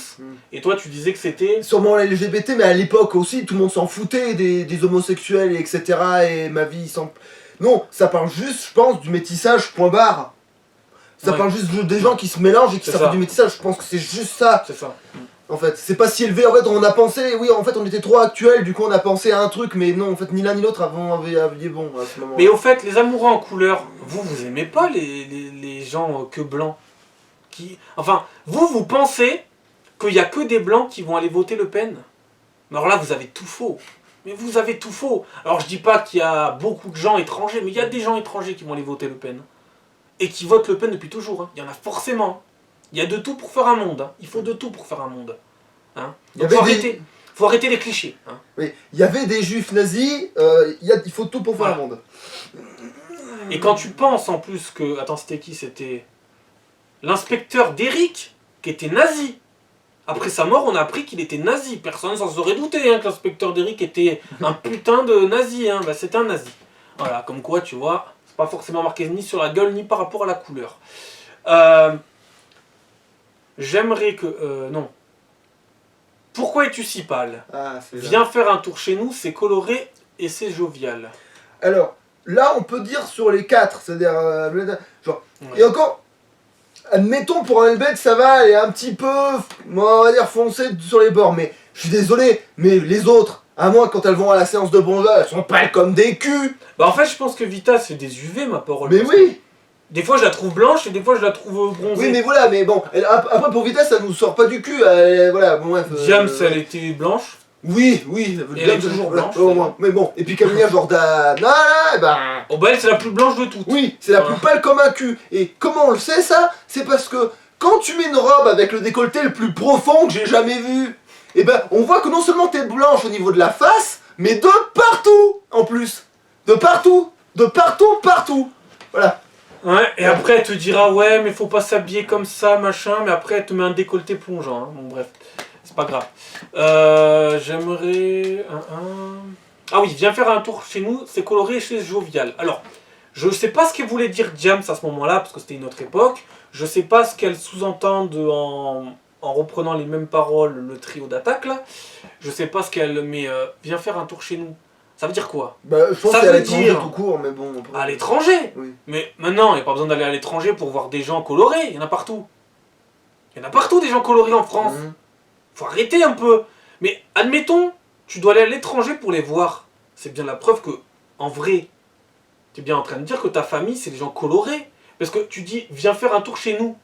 Et toi tu disais que c'était. Sûrement LGBT, mais à l'époque aussi, tout le monde s'en foutait des homosexuels, etc. Et ma vie sans. Non, ça parle juste, je pense, du métissage, point barre. Ça parle juste des gens qui se mélangent et qui savent du métissage. Je pense que c'est juste ça. C'est ça. En fait, c'est pas si élevé. En fait, on a pensé, oui, en fait, on était trop actuels, du coup, on a pensé à un truc, mais non, en fait, ni l'un ni l'autre avaient bon à ce moment. Mais au fait, les amoureux en couleur, vous aimez pas les gens que blancs Enfin, vous pensez qu'il y a que des blancs qui vont aller voter Le Pen. Mais alors là, vous avez tout faux. Mais vous avez tout faux. Alors, je dis pas qu'il y a beaucoup de gens étrangers, mais il y a des gens étrangers qui vont aller voter Le Pen. Et qui votent Le Pen depuis toujours. Hein. Il y en a forcément. Il y a de tout pour faire un monde. Hein. Il faut de tout pour faire un monde. Hein. Donc faut arrêter les clichés. Hein. Oui, il y avait des juifs nazis, il faut tout pour faire un monde. Et quand tu penses en plus que... Attends, c'était qui? C'était l'inspecteur d'Eric, qui était nazi. Après sa mort, on a appris qu'il était nazi. Personne ne s'en serait douté hein, que l'inspecteur d'Eric était un putain de nazi. Hein. Bah, c'était un nazi. Voilà, comme quoi, tu vois, c'est pas forcément marqué ni sur la gueule, ni par rapport à la couleur. J'aimerais que... non. Pourquoi es-tu si pâle? Viens faire un tour chez nous, c'est coloré et c'est jovial. Alors, là, on peut dire sur les 4, c'est-à-dire... genre, et encore... Admettons pour un Helbet ça va, elle est un petit peu, on va dire foncée sur les bords, mais je suis désolé, mais les autres, à moi quand elles vont à la séance de bronzage, elles sont pâles comme des culs. Bah en fait je pense que Vita c'est des UV ma parole. Mais oui. Des fois je la trouve blanche et des fois je la trouve bronzée. Oui mais voilà, mais bon, après pour Vita ça nous sort pas du cul, voilà, bon bref. James elle était blanche. Oui, elle est toujours blanche. Mais bon, et puis Camilla Jordan, oh bah elle c'est la plus blanche de toutes. Oui, c'est la plus pâle comme un cul. Et comment on le sait ça? C'est parce que quand tu mets une robe avec le décolleté le plus profond que j'ai jamais vu, et ben on voit que non seulement t'es blanche au niveau de la face, mais de partout en plus. De partout, partout. Voilà. Ouais, et après elle te dira ouais mais faut pas s'habiller comme ça, machin, mais après elle te met un décolleté plongeant, hein. Bon bref. C'est pas grave. J'aimerais... Ah oui, viens faire un tour chez nous, c'est coloré chez Jovial. Alors, je sais pas ce qu'elle voulait dire Jams à ce moment-là, parce que c'était une autre époque. Je sais pas ce qu'elle sous-entend en reprenant les mêmes paroles, le trio d'attaque là. Je sais pas ce qu'elle... Mais viens faire un tour chez nous. Ça veut dire quoi? Bah, je pense ça qu'à veut dire tout court, mais bon... À l'étranger. Oui. Mais maintenant, il n'y a pas besoin d'aller à l'étranger pour voir des gens colorés. Il y en a partout. Il y en a partout des gens colorés en France. Faut arrêter un peu. Mais admettons, tu dois aller à l'étranger pour les voir. C'est bien la preuve que, en vrai, tu es bien en train de dire que ta famille, c'est des gens colorés. Parce que tu dis, viens faire un tour chez nous.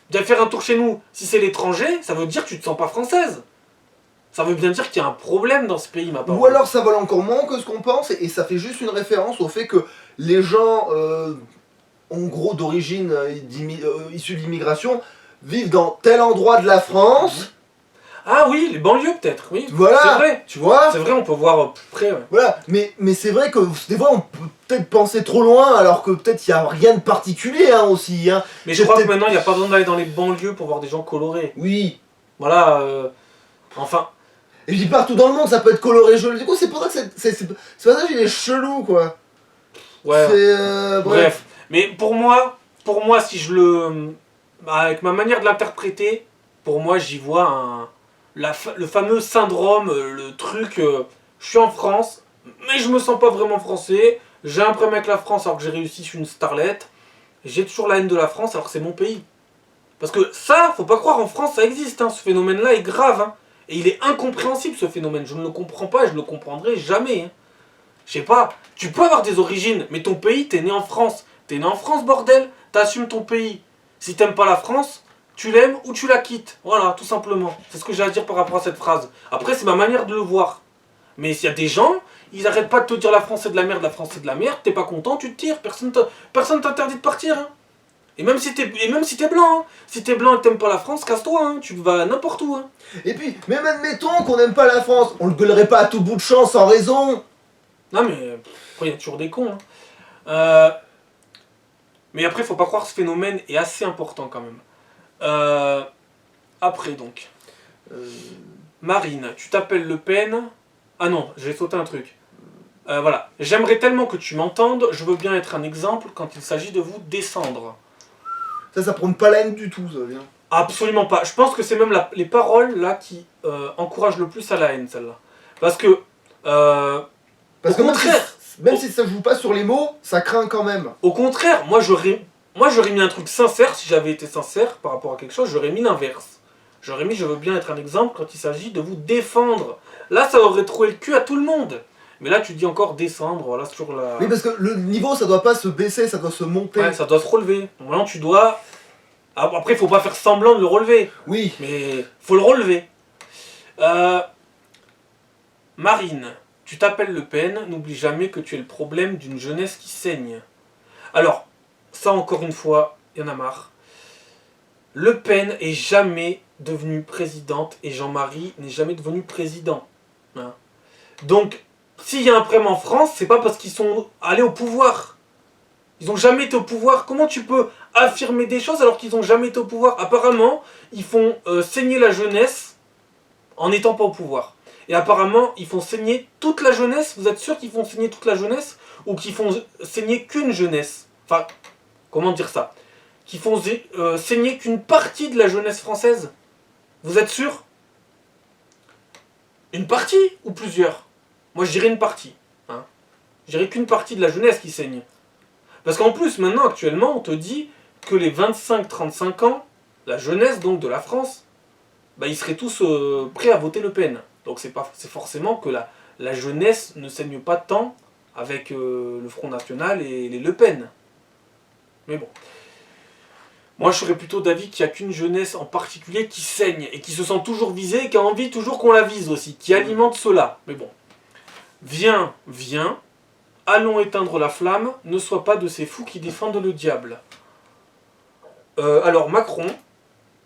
Viens faire un tour chez nous. Si c'est l'étranger, ça veut dire que tu te sens pas française. Ça veut bien dire qu'il y a un problème dans ce pays, ma parole. Ou alors ça vole encore moins que ce qu'on pense, et ça fait juste une référence au fait que les gens, en gros d'origine issue de l'immigration, vivent dans tel endroit de la France. Ah oui, les banlieues peut-être, oui. Voilà, c'est vrai. Tu vois. C'est vrai, on peut voir plus près. Ouais. Voilà, mais c'est vrai que des fois on peut peut-être penser trop loin, alors que peut-être il n'y a rien de particulier hein, aussi. Hein. Mais je crois que maintenant il n'y a pas besoin d'aller dans les banlieues pour voir des gens colorés. Oui. Voilà, enfin... Et je dis partout dans le monde ça peut être coloré joli. Du coup c'est pour ça que ce passage il est chelou quoi. Ouais. Bref. Mais pour moi si je le... Avec ma manière de l'interpréter, pour moi j'y vois le fameux syndrome, le truc... je suis en France, mais je me sens pas vraiment français. J'ai un problème avec la France alors que j'ai réussi, je suis une starlette. J'ai toujours la haine de la France alors que c'est mon pays. Parce que ça, faut pas croire, en France ça existe, hein. Ce phénomène-là est grave. Hein. Et il est incompréhensible ce phénomène. Je ne le comprends pas et je ne le comprendrai jamais. Hein. Je sais pas, tu peux avoir des origines, mais ton pays, t'es né en France. T'es né en France, bordel, t'assumes ton pays. Si t'aimes pas la France, tu l'aimes ou tu la quittes. Voilà, tout simplement. C'est ce que j'ai à dire par rapport à cette phrase. Après, c'est ma manière de le voir. Mais s'il y a des gens, ils arrêtent pas de te dire la France c'est de la merde, la France c'est de la merde, t'es pas content, tu te tires. Personne t'interdit de partir. Hein. Et même si t'es blanc, hein. Si t'es blanc et que t'aimes pas la France, casse-toi, hein. Tu vas n'importe où. Hein. Et puis, même admettons qu'on n'aime pas la France, on le gueulerait pas à tout bout de champ sans raison. Non mais, après il y a toujours des cons. Hein. Mais après, faut pas croire que ce phénomène est assez important quand même. Après donc. Euh, Marine, tu t'appelles Le Pen. Ah non, j'ai sauté un truc. Voilà. J'aimerais tellement que tu m'entendes, je veux bien être un exemple quand il s'agit de vous descendre. Ça prône pas la haine du tout, ça vient. Absolument pas. Je pense que c'est même les paroles là qui encouragent le plus à la haine, celle-là. Parce que, au contraire, même si ça joue pas sur les mots, ça craint quand même. Au contraire, moi j'aurais mis un truc sincère, si j'avais été sincère par rapport à quelque chose, j'aurais mis l'inverse. J'aurais mis je veux bien être un exemple quand il s'agit de vous défendre. Là, ça aurait trouvé le cul à tout le monde. Mais là, tu dis encore descendre, voilà, sur la... Oui, parce que le niveau, ça doit pas se baisser, ça doit se monter. Ouais, ça doit se relever. Maintenant, tu dois... Après, il faut pas faire semblant de le relever. Oui. Mais faut le relever. Marine, tu t'appelles Le Pen, n'oublie jamais que tu es le problème d'une jeunesse qui saigne. Alors, ça encore une fois, il y en a marre. Le Pen est jamais devenue présidente et Jean-Marie n'est jamais devenu président. Hein. Donc, s'il y a un problème en France, c'est pas parce qu'ils sont allés au pouvoir. Ils n'ont jamais été au pouvoir. Comment tu peux affirmer des choses alors qu'ils n'ont jamais été au pouvoir? Apparemment, ils font saigner la jeunesse en n'étant pas au pouvoir. Et apparemment, ils font saigner toute la jeunesse. Vous êtes sûr qu'ils font saigner toute la jeunesse? Ou qu'ils font saigner qu'une jeunesse? Enfin, comment dire ça? Qu'ils font saigner qu'une partie de la jeunesse française? Vous êtes sûr? Une partie ou plusieurs? Moi, je dirais une partie. Hein. Je dirais qu'une partie de la jeunesse qui saigne. Parce qu'en plus, maintenant, actuellement, on te dit que les 25-35 ans, la jeunesse donc de la France, bah, ils seraient tous prêts à voter Le Pen. Donc c'est forcément que la jeunesse ne saigne pas tant avec le Front National et les Le Pen. Mais bon. Moi, je serais plutôt d'avis qu'il n'y a qu'une jeunesse en particulier qui saigne et qui se sent toujours visée et qui a envie toujours qu'on la vise aussi, qui alimente cela. Mais bon. Viens, viens, allons éteindre la flamme, ne sois pas de ces fous qui défendent le diable. Alors, Macron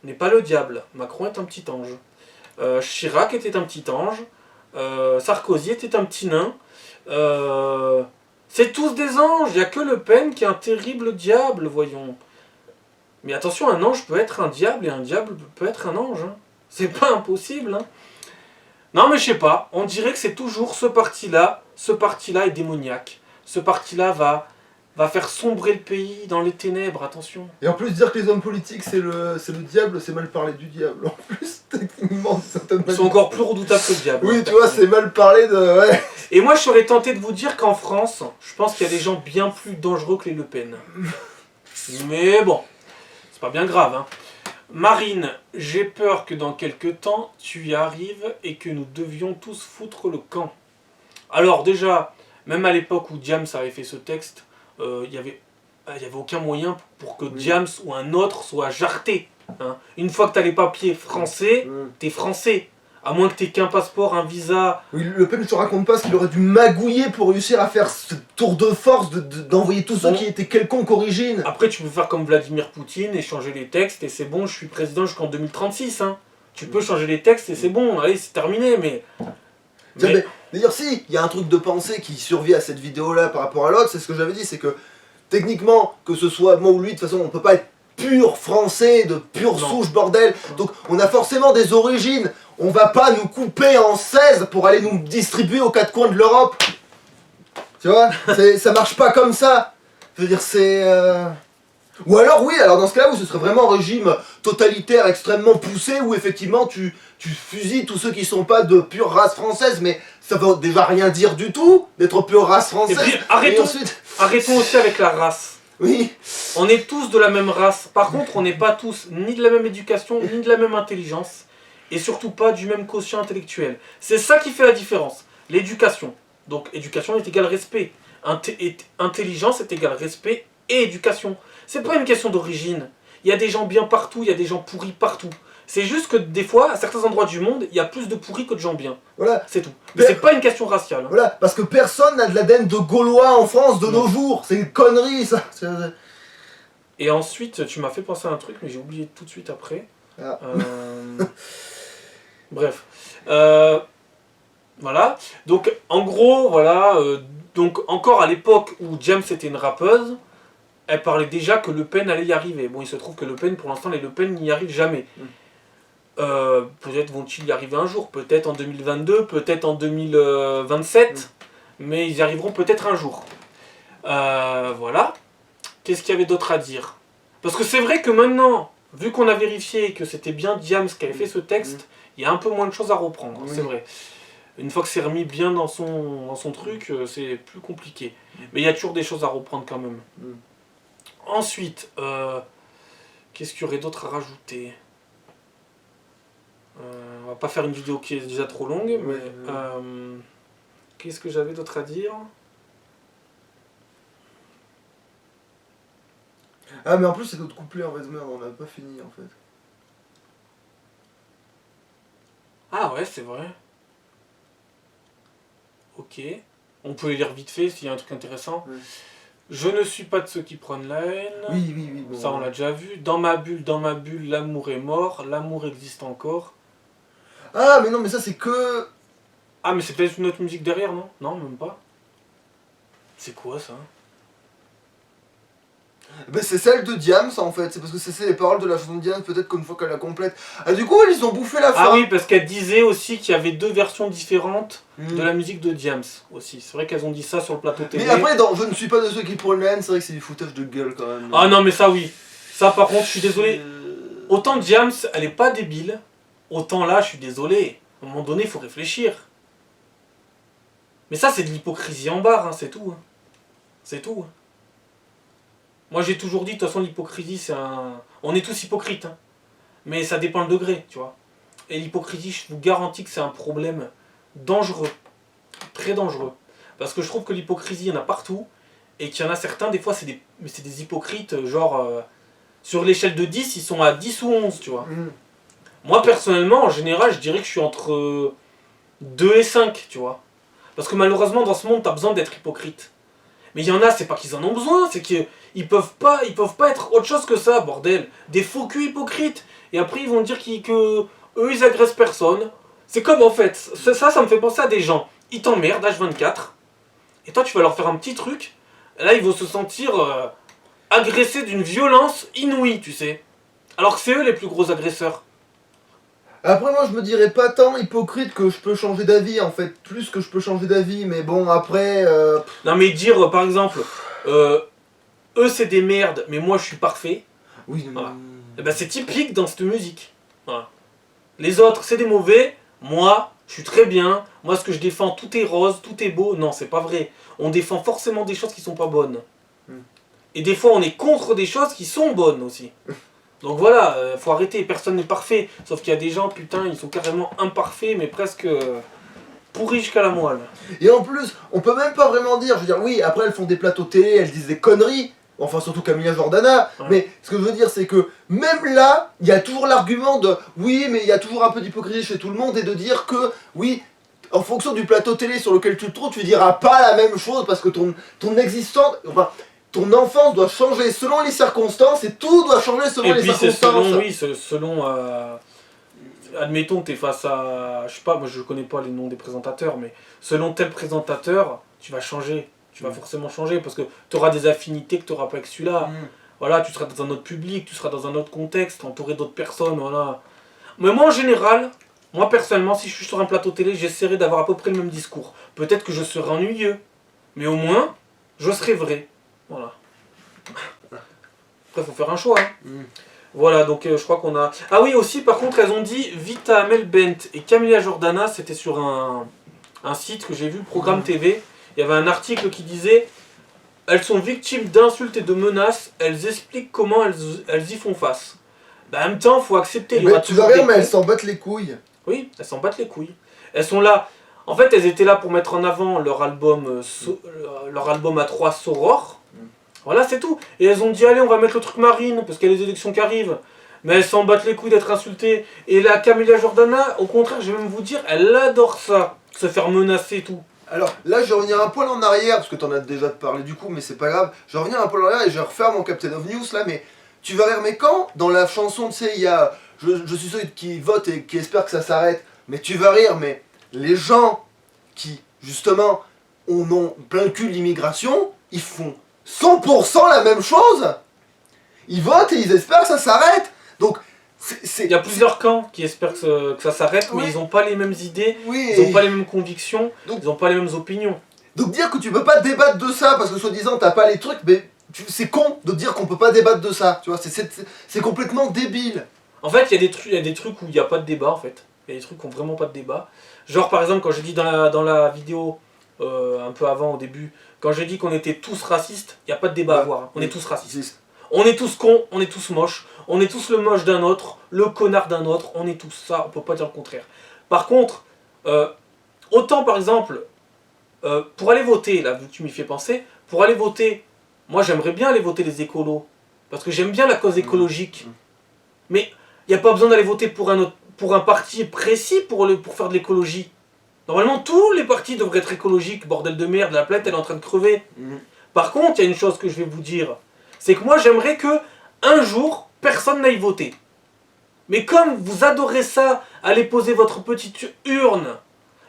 n'est pas le diable. Macron est un petit ange. Chirac était un petit ange. Sarkozy était un petit nain. C'est tous des anges. Il n'y a que Le Pen qui est un terrible diable, voyons. Mais attention, un ange peut être un diable et un diable peut être un ange. Hein. C'est pas impossible. Hein. Non mais je sais pas, on dirait que c'est toujours ce parti-là est démoniaque. Ce parti-là va faire sombrer le pays dans les ténèbres, attention. Et en plus, dire que les hommes politiques c'est le diable, c'est mal parler du diable. En plus, techniquement, ils sont encore plus redoutables que le diable. Oui, tu vois, c'est mal parler de... Ouais. Et moi, je serais tenté de vous dire qu'en France, je pense qu'il y a des gens bien plus dangereux que les Le Pen. Mais bon, c'est pas bien grave, hein. Marine, j'ai peur que dans quelques temps, tu y arrives et que nous devions tous foutre le camp. Alors déjà, même à l'époque où Diams avait fait ce texte, il y avait aucun moyen pour que Diams ou un autre soit jarté. Hein. Une fois que tu as les papiers français, t'es français. À moins que tu aies qu'un passeport, un visa... Oui, Le Pen ne te raconte pas ce qu'il aurait dû magouiller pour réussir à faire ce tour de force d'envoyer tous ceux qui étaient quelconque origine. Après, tu peux faire comme Vladimir Poutine et changer les textes et c'est bon, je suis président jusqu'en 2036. Hein. Tu peux changer les textes et c'est bon, allez, c'est terminé, mais... D'ailleurs, si, il y a un truc de pensée qui survit à cette vidéo-là par rapport à l'autre, c'est ce que j'avais dit, c'est que techniquement, que ce soit moi ou lui, de toute façon, on peut pas être pur français, de pure souche, bordel. Donc, on a forcément des origines. On va pas nous couper en 16 pour aller nous distribuer aux quatre coins de l'Europe. Tu vois, ça marche pas comme ça. Je veux dire, c'est... Ou alors, oui, alors dans ce cas-là, où ce serait vraiment un régime totalitaire extrêmement poussé, où effectivement tu fusilles tous ceux qui sont pas de pure race française, mais ça veut déjà rien dire du tout, d'être pure race française. Et puis, arrêtons aussi avec la race. Oui. On est tous de la même race. Par contre, on n'est pas tous ni de la même éducation, ni de la même intelligence, et surtout pas du même quotient intellectuel. C'est ça qui fait la différence. L'éducation. Donc, éducation est égale respect. Intelligence est égale respect et éducation. C'est pas une question d'origine. Il y a des gens bien partout, il y a des gens pourris partout. C'est juste que des fois, à certains endroits du monde, il y a plus de pourris que de gens bien. Voilà. C'est tout. Mais c'est pas une question raciale. Hein. Voilà, parce que personne n'a de l'ADN de Gaulois en France de nos jours. C'est une connerie, ça. Et ensuite, tu m'as fait penser à un truc, mais j'ai oublié tout de suite après. Ah. Bref. Voilà. Donc, en gros, voilà. Donc, encore à l'époque où Diams était une rappeuse, elle parlait déjà que Le Pen allait y arriver. Bon, il se trouve que Le Pen, pour l'instant, les Le Pen n'y arrivent jamais. Peut-être vont-ils y arriver un jour, peut-être en 2022, peut-être en 2027, mais ils y arriveront peut-être un jour. Voilà. Qu'est-ce qu'il y avait d'autre à dire? Parce que c'est vrai que maintenant, vu qu'on a vérifié que c'était bien Diams qui avait fait ce texte, il y a un peu moins de choses à reprendre, c'est vrai. Une fois que c'est remis bien dans son truc, c'est plus compliqué. Mais il y a toujours des choses à reprendre quand même. Ensuite, qu'est-ce qu'il y aurait d'autre à rajouter? On va pas faire une vidéo qui est déjà trop longue, mais qu'est-ce que j'avais d'autre à dire? Ah mais en plus c'est d'autres couplets en fait, merde, on n'a pas fini en fait. Ah ouais, c'est vrai. Ok. On peut les lire vite fait s'il y a un truc intéressant. Je ne suis pas de ceux qui prennent la haine. Oui. Bon, ça on l'a déjà vu. Dans ma bulle, l'amour est mort, l'amour existe encore. Ah mais non mais ça c'est que... Ah mais c'est peut-être une autre musique derrière, non? Non, même pas. C'est quoi ça? Ben c'est celle de Diams en fait, c'est parce que c'est les paroles de la chanson de Diams, peut-être qu'une fois qu'elle la complète. Ah du coup ils ont bouffé la fin. Ah oui, parce qu'elle disait aussi qu'il y avait 2 versions différentes de la musique de Diams aussi. C'est vrai qu'elles ont dit ça sur le plateau télé. Mais après dans Je ne suis pas de ceux qui prennent la haine, c'est vrai que c'est du foutage de gueule quand même. Ah non mais ça oui. Ça par contre je suis désolé. Autant Diams elle est pas débile, autant là je suis désolé. À un moment donné il faut réfléchir. Mais ça c'est de l'hypocrisie en barre, hein, c'est tout. Hein. C'est tout. Hein. Moi j'ai toujours dit, de toute façon l'hypocrisie c'est un... On est tous hypocrites, hein. Mais ça dépend le degré, tu vois. Et l'hypocrisie, je vous garantis que c'est un problème dangereux. Très dangereux. Parce que je trouve que l'hypocrisie, il y en a partout. Et qu'il y en a certains, des fois c'est des hypocrites, genre... sur l'échelle de 10, ils sont à 10 ou 11, tu vois. Moi personnellement, en général, je dirais que je suis entre 2 et 5, tu vois. Parce que malheureusement, dans ce monde, t'as besoin d'être hypocrite. Mais il y en a, c'est pas qu'ils en ont besoin, c'est qu'ils peuvent pas être autre chose que ça, bordel. Des faux culs hypocrites. Et après, ils vont dire que eux, ils agressent personne. C'est comme, en fait, ça me fait penser à des gens. Ils t'emmerdent, H24. Et toi, tu vas leur faire un petit truc. Et là, ils vont se sentir agressés d'une violence inouïe, tu sais. Alors que c'est eux les plus gros agresseurs. Après moi je me dirais pas tant hypocrite que je peux changer d'avis en fait, plus que je peux changer d'avis, mais bon après... Non mais dire par exemple, eux c'est des merdes, mais moi je suis parfait. Oui, voilà. Et ben c'est typique dans cette musique. Voilà. Les autres c'est des mauvais, moi je suis très bien, moi ce que je défends tout est rose, tout est beau. Non c'est pas vrai, on défend forcément des choses qui sont pas bonnes. Et des fois on est contre des choses qui sont bonnes aussi. Donc voilà, faut arrêter, personne n'est parfait. Sauf qu'il y a des gens, putain, ils sont carrément imparfaits, mais presque pourris jusqu'à la moelle. Et en plus, on peut même pas vraiment dire, je veux dire, oui, après elles font des plateaux télé, elles disent des conneries, enfin surtout Camilla Jordana, mais ce que je veux dire c'est que même là, il y a toujours l'argument de, oui, mais il y a toujours un peu d'hypocrisie chez tout le monde, et de dire que, oui, en fonction du plateau télé sur lequel tu te trouves, tu diras pas la même chose, parce que ton existence... Enfin, ton enfance doit changer selon les circonstances et tout doit changer selon les circonstances. Et puis selon admettons que tu es face à, je sais pas, moi je connais pas les noms des présentateurs, mais selon tel présentateur, tu vas changer. Tu vas forcément changer parce que tu auras des affinités que tu n'auras pas avec celui-là. Voilà, tu seras dans un autre public, tu seras dans un autre contexte, entouré d'autres personnes, voilà. Mais moi en général, moi personnellement, si je suis sur un plateau télé, j'essaierai d'avoir à peu près le même discours. Peut-être que je serai ennuyeux, mais au moins, je serai vrai. Voilà. Après, faut faire un choix. Hein. Voilà, donc je crois qu'on a... Ah oui, aussi, par contre, elles ont dit Vita Melbent et Camilla Jordana, c'était sur un site que j'ai vu, Programme TV. Il y avait un article qui disait elles sont victimes d'insultes et de menaces, elles expliquent comment elles y font face. Bah, en même temps, faut accepter. Tu vas rire, mais elles s'en battent les couilles. Oui, elles s'en battent les couilles. Elles sont là. En fait, elles étaient là pour mettre en avant leur album à 3 Soror. Voilà, c'est tout. Et elles ont dit, allez, on va mettre le truc Marine, parce qu'il y a les élections qui arrivent. Mais elles s'en battent les couilles d'être insultées. Et la Camilla Jordana, au contraire, je vais même vous dire, elle adore ça. Se faire menacer et tout. Alors, là, je vais revenir un poil en arrière, parce que t'en as déjà parlé du coup, mais c'est pas grave. Je vais revenir un poil en arrière et je vais refaire mon Captain of News, là, mais... Tu vas rire, mais quand, dans la chanson, tu sais, il y a... Je suis celui qui vote et qui espère que ça s'arrête. Mais tu vas rire, mais les gens qui, justement, ont plein le cul de l'immigration, ils font 100% la même chose. Ils votent et ils espèrent que ça s'arrête. Donc, il y a plusieurs camps qui espèrent que ça s'arrête, mais ils n'ont pas les mêmes idées, ils n'ont pas les mêmes convictions, ils n'ont pas les mêmes opinions. Donc dire que tu peux pas débattre de ça parce que soi-disant t'as pas les trucs, mais c'est con de dire qu'on peut pas débattre de ça, tu vois, c'est complètement débile. En fait, il y a des trucs où il n'y a pas de débat en fait. Il y a des trucs qui n'ont vraiment pas de débat. Genre par exemple quand j'ai dit dans la vidéo, un peu avant au début, quand j'ai dit qu'on était tous racistes, il n'y a pas de débat à avoir, hein. On est tous racistes. On est tous cons, on est tous moches, on est tous le moche d'un autre, le connard d'un autre, on est tous ça, on peut pas dire le contraire. Par contre, autant par exemple, pour aller voter, là vu que tu m'y fais penser, pour aller voter, moi j'aimerais bien aller voter les écolos, parce que j'aime bien la cause écologique. Mais il n'y a pas besoin d'aller voter pour un parti précis pour faire de l'écologie. Normalement tous les partis devraient être écologiques, bordel de merde, la planète elle est en train de crever. Par contre, il y a une chose que je vais vous dire, c'est que moi j'aimerais que un jour, personne n'aille voter. Mais comme vous adorez ça, aller poser votre petite urne,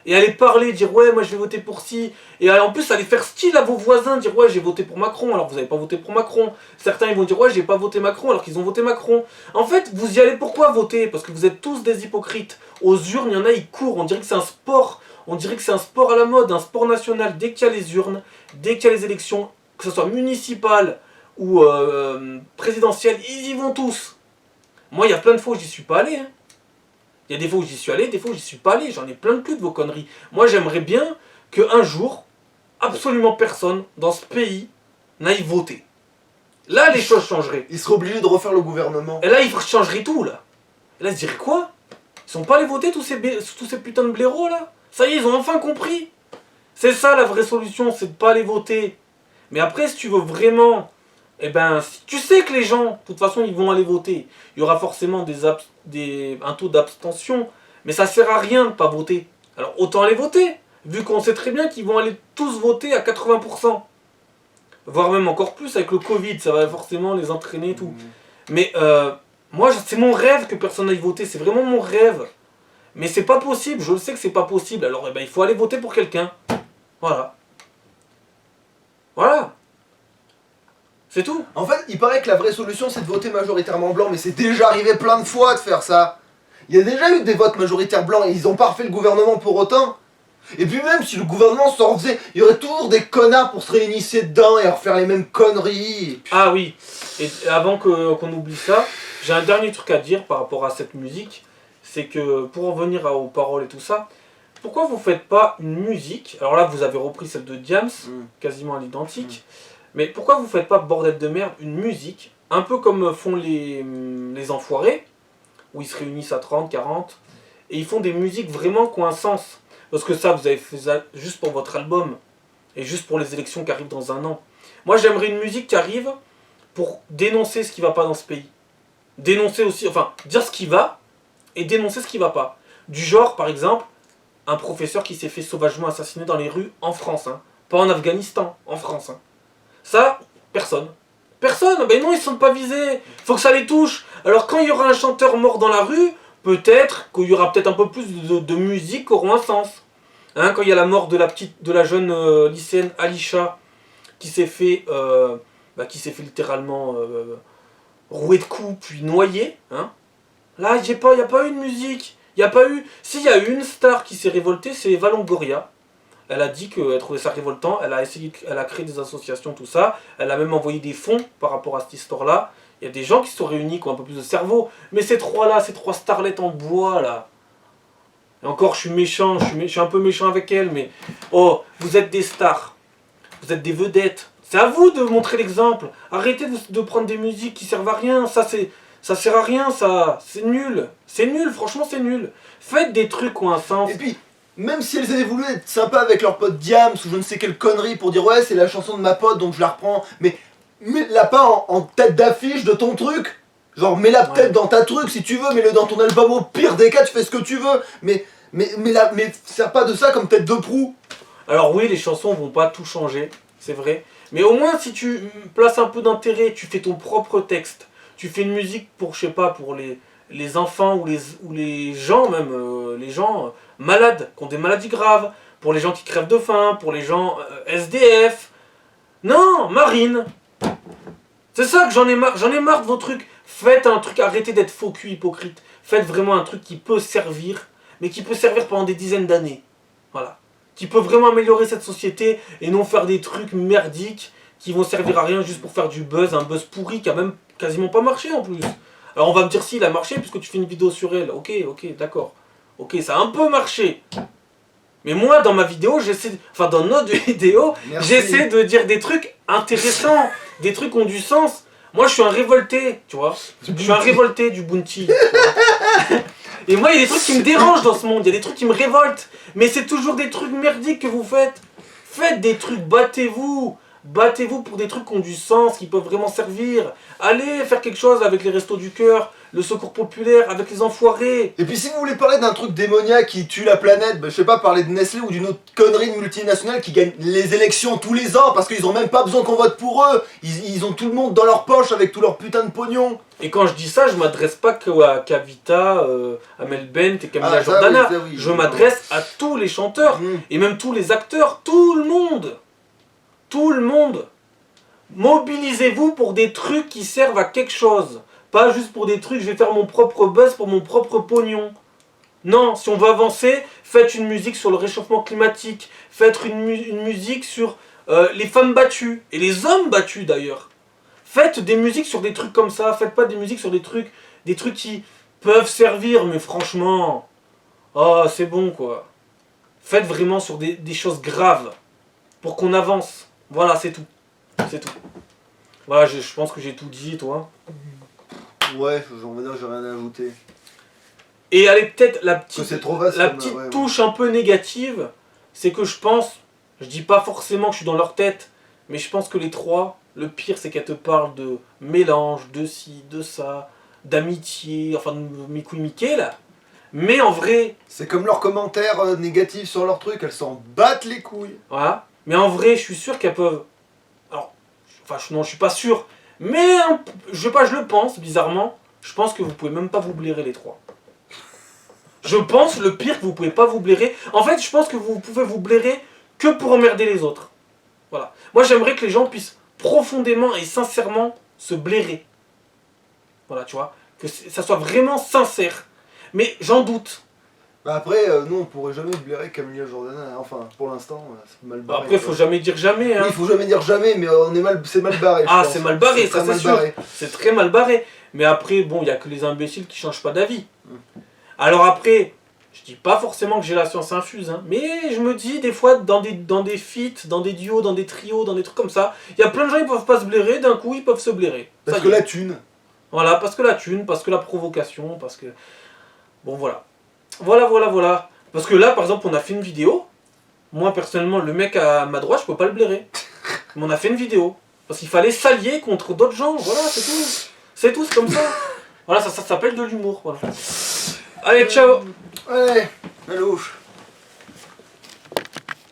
et aller parler, dire ouais moi je vais voter pour ci, et en plus aller faire style à vos voisins, dire ouais j'ai voté pour Macron alors vous n'avez pas voté pour Macron. Certains ils vont dire ouais j'ai pas voté Macron alors qu'ils ont voté Macron. En fait vous y allez pourquoi voter? Parce que vous êtes tous des hypocrites. Aux urnes il y en a ils courent, on dirait que c'est un sport. On dirait que c'est un sport à la mode, un sport national. Dès qu'il y a les urnes, dès qu'il y a les élections, que ce soit municipales ou présidentielles, ils y vont tous. Moi, il y a plein de fois où j'y suis pas allé. Hein. Il y a des fois où j'y suis allé, des fois où j'y suis pas allé. J'en ai plein de cul de vos conneries. Moi, j'aimerais bien qu'un jour, absolument personne dans ce pays n'aille voter. Là, les choses changeraient. Ils seraient obligés de refaire le gouvernement. Et là, ils changeraient tout, là. Et là, ils se diraient quoi? Ils sont pas allés voter, tous ces putains de blaireaux, là? Ça y est, ils ont enfin compris. C'est ça, la vraie solution, c'est de pas aller voter. Mais après, si tu veux vraiment... Eh ben, tu sais que les gens, de toute façon, ils vont aller voter. Il y aura forcément un taux d'abstention, mais ça sert à rien de ne pas voter. Alors autant aller voter, vu qu'on sait très bien qu'ils vont aller tous voter à 80%. Voire même encore plus avec le Covid, ça va forcément les entraîner et tout. Mais moi, c'est mon rêve que personne n'aille voter, c'est vraiment mon rêve. Mais c'est pas possible, je le sais que c'est pas possible, alors eh ben, il faut aller voter pour quelqu'un. Voilà. Voilà. C'est tout. En fait, il paraît que la vraie solution c'est de voter majoritairement blanc, mais c'est déjà arrivé plein de fois de faire ça. Il y a déjà eu des votes majoritaires blancs et ils ont pas refait le gouvernement pour autant. Et puis même si le gouvernement s'en refaisait, il y aurait toujours des connards pour se réunir dedans et refaire les mêmes conneries. Ah oui, et avant qu'on oublie ça, j'ai un dernier truc à dire par rapport à cette musique, c'est que pour en revenir aux paroles et tout ça, pourquoi vous faites pas une musique, alors là vous avez repris celle de Diams, quasiment à l'identique, mais pourquoi vous faites pas, bordel de merde, une musique, un peu comme font les enfoirés, où ils se réunissent à 30, 40, et ils font des musiques vraiment qui ont un sens. Parce que ça, vous avez fait ça juste pour votre album, et juste pour les élections qui arrivent dans un an. Moi j'aimerais une musique qui arrive pour dénoncer ce qui va pas dans ce pays. Dénoncer aussi, enfin, dire ce qui va, et dénoncer ce qui va pas. Du genre, par exemple, un professeur qui s'est fait sauvagement assassiner dans les rues en France, hein. Pas en Afghanistan, en France. Hein. Ça, personne. Personne, ben non, ils ne sont pas visés. Faut que ça les touche. Alors quand il y aura un chanteur mort dans la rue, peut-être qu'il y aura peut-être un peu plus de musique qui auront un sens. Hein, quand il y a la mort de la jeune lycéenne Alisha qui s'est fait littéralement rouer de coups puis noyer. Hein. Là, il n'y a pas eu de musique. Il y a pas eu. S'il y a eu une star qui s'est révoltée, c'est Eva Longoria. Elle a dit qu'elle trouvait ça révoltant, elle a créé des associations, tout ça, elle a même envoyé des fonds par rapport à cette histoire-là. Il y a des gens qui se sont réunis, qui ont un peu plus de cerveau, mais ces trois-là, ces trois starlettes en bois, là, et encore je suis méchant, je suis un peu méchant avec elles, mais oh, vous êtes des stars, vous êtes des vedettes, c'est à vous de montrer l'exemple, arrêtez de prendre des musiques qui servent à rien, ça sert à rien, ça, c'est nul, franchement c'est nul. Faites des trucs qui ont un sens. Et puis, même si elles avaient voulu être sympas avec leur pote Diams ou je ne sais quelle connerie pour dire ouais c'est la chanson de ma pote donc je la reprends, mais mets-la pas en tête d'affiche de ton truc. Genre mets-la peut-être dans ta truc si tu veux, mets-le dans ton album, au pire des cas tu fais ce que tu veux, mais sers pas de ça comme tête de proue. Alors oui, les chansons vont pas tout changer, c'est vrai, mais au moins si tu places un peu d'intérêt, tu fais ton propre texte, tu fais une musique pour, je sais pas, pour les enfants ou les gens même, les gens malades, qui ont des maladies graves, pour les gens qui crèvent de faim, pour les gens SDF. Non, Marine. C'est ça que j'en ai marre de vos trucs. Faites un truc, arrêtez d'être faux cul hypocrite. Faites vraiment un truc qui peut servir, mais qui peut servir pendant des dizaines d'années. Voilà. Qui peut vraiment améliorer cette société et non faire des trucs merdiques qui vont servir à rien juste pour faire du buzz, un buzz pourri qui a même quasiment pas marché en plus. Alors on va me dire si il a marché puisque tu fais une vidéo sur elle. Ok, d'accord. Ok, ça a un peu marché. Mais moi, dans ma vidéo, dans notre vidéo, j'essaie de dire des trucs intéressants, des trucs qui ont du sens. Moi, je suis un révolté, tu vois. Je suis un révolté du Bounty. Et moi, il y a des trucs qui me dérangent dans ce monde, il y a des trucs qui me révoltent. Mais c'est toujours des trucs merdiques que vous faites. Faites des trucs, battez-vous. Battez-vous pour des trucs qui ont du sens, qui peuvent vraiment servir. Allez faire quelque chose avec les Restos du Cœur, le Secours Populaire, avec les enfoirés. Et puis si vous voulez parler d'un truc démoniaque qui tue la planète, je sais pas, parler de Nestlé ou d'une autre connerie de multinationale qui gagne les élections tous les ans parce qu'ils ont même pas besoin qu'on vote pour eux. Ils ont tout le monde dans leur poche avec tout leur putain de pognon. Et quand je dis ça, je m'adresse pas qu'à Kavita, à Mel Bent et Camila Jordana. Oui, je m'adresse à tous les chanteurs et même tous les acteurs, tout le monde. Tout le monde. Mobilisez-vous pour des trucs qui servent à quelque chose. Pas juste pour des trucs, je vais faire mon propre buzz pour mon propre pognon. Non, si on veut avancer, faites une musique sur le réchauffement climatique. Faites une musique sur les femmes battues. Et les hommes battus d'ailleurs. Faites des musiques sur des trucs comme ça. Faites pas des musiques sur des trucs qui peuvent servir. Mais franchement, oh, c'est bon quoi. Faites vraiment sur des choses graves. Pour qu'on avance. Voilà, c'est tout. C'est tout. Voilà, je pense que j'ai tout dit, toi. Ouais, j'en veux dire, j'ai rien à ajouter. Et allez, peut-être la petite, ouais, touche un peu négative, c'est que je pense, je dis pas forcément que je suis dans leur tête, mais je pense que les trois, le pire c'est qu'elles te parlent de mélange, de ci, de ça, d'amitié, enfin de Mickey Mickey là. Mais en vrai... C'est comme leurs commentaires négatifs sur leurs trucs, elles s'en battent les couilles. Voilà. Mais en vrai, je suis sûr qu'elles peuvent... Alors, non, je suis pas sûr. Mais, je le pense, bizarrement. Je pense que vous pouvez même pas vous blairer les trois. Je pense, le pire, que vous pouvez pas vous blairer. En fait, je pense que vous pouvez vous blairer que pour emmerder les autres. Voilà. Moi, j'aimerais que les gens puissent profondément et sincèrement se blairer. Voilà, tu vois. Que ça soit vraiment sincère. Mais j'en doute. Bah après, nous on pourrait jamais blairer Camila Jordana, enfin pour l'instant c'est mal barré. Après, faut jamais dire jamais. Hein. Oui, faut jamais dire jamais, mais c'est mal barré. Ah, c'est mal barré, ça c'est sûr. C'est très mal barré. Mais après, bon, il n'y a que les imbéciles qui changent pas d'avis. Alors après, je dis pas forcément que j'ai la science infuse, hein, mais je me dis des fois dans des feats, dans des duos, dans des trios, dans des trucs comme ça, il y a plein de gens qui peuvent pas se blairer, d'un coup ils peuvent se blairer. Parce que la thune. Voilà, parce que la thune, parce que la provocation, parce que... Bon voilà. Voilà. Parce que là, par exemple, on a fait une vidéo. Moi, personnellement, le mec à ma droite, je peux pas le blairer. Mais on a fait une vidéo. Parce qu'il fallait s'allier contre d'autres gens. Voilà, c'est tout. C'est tout, c'est comme ça. Voilà, ça s'appelle de l'humour. Voilà. Allez, ciao. Allez, la louche.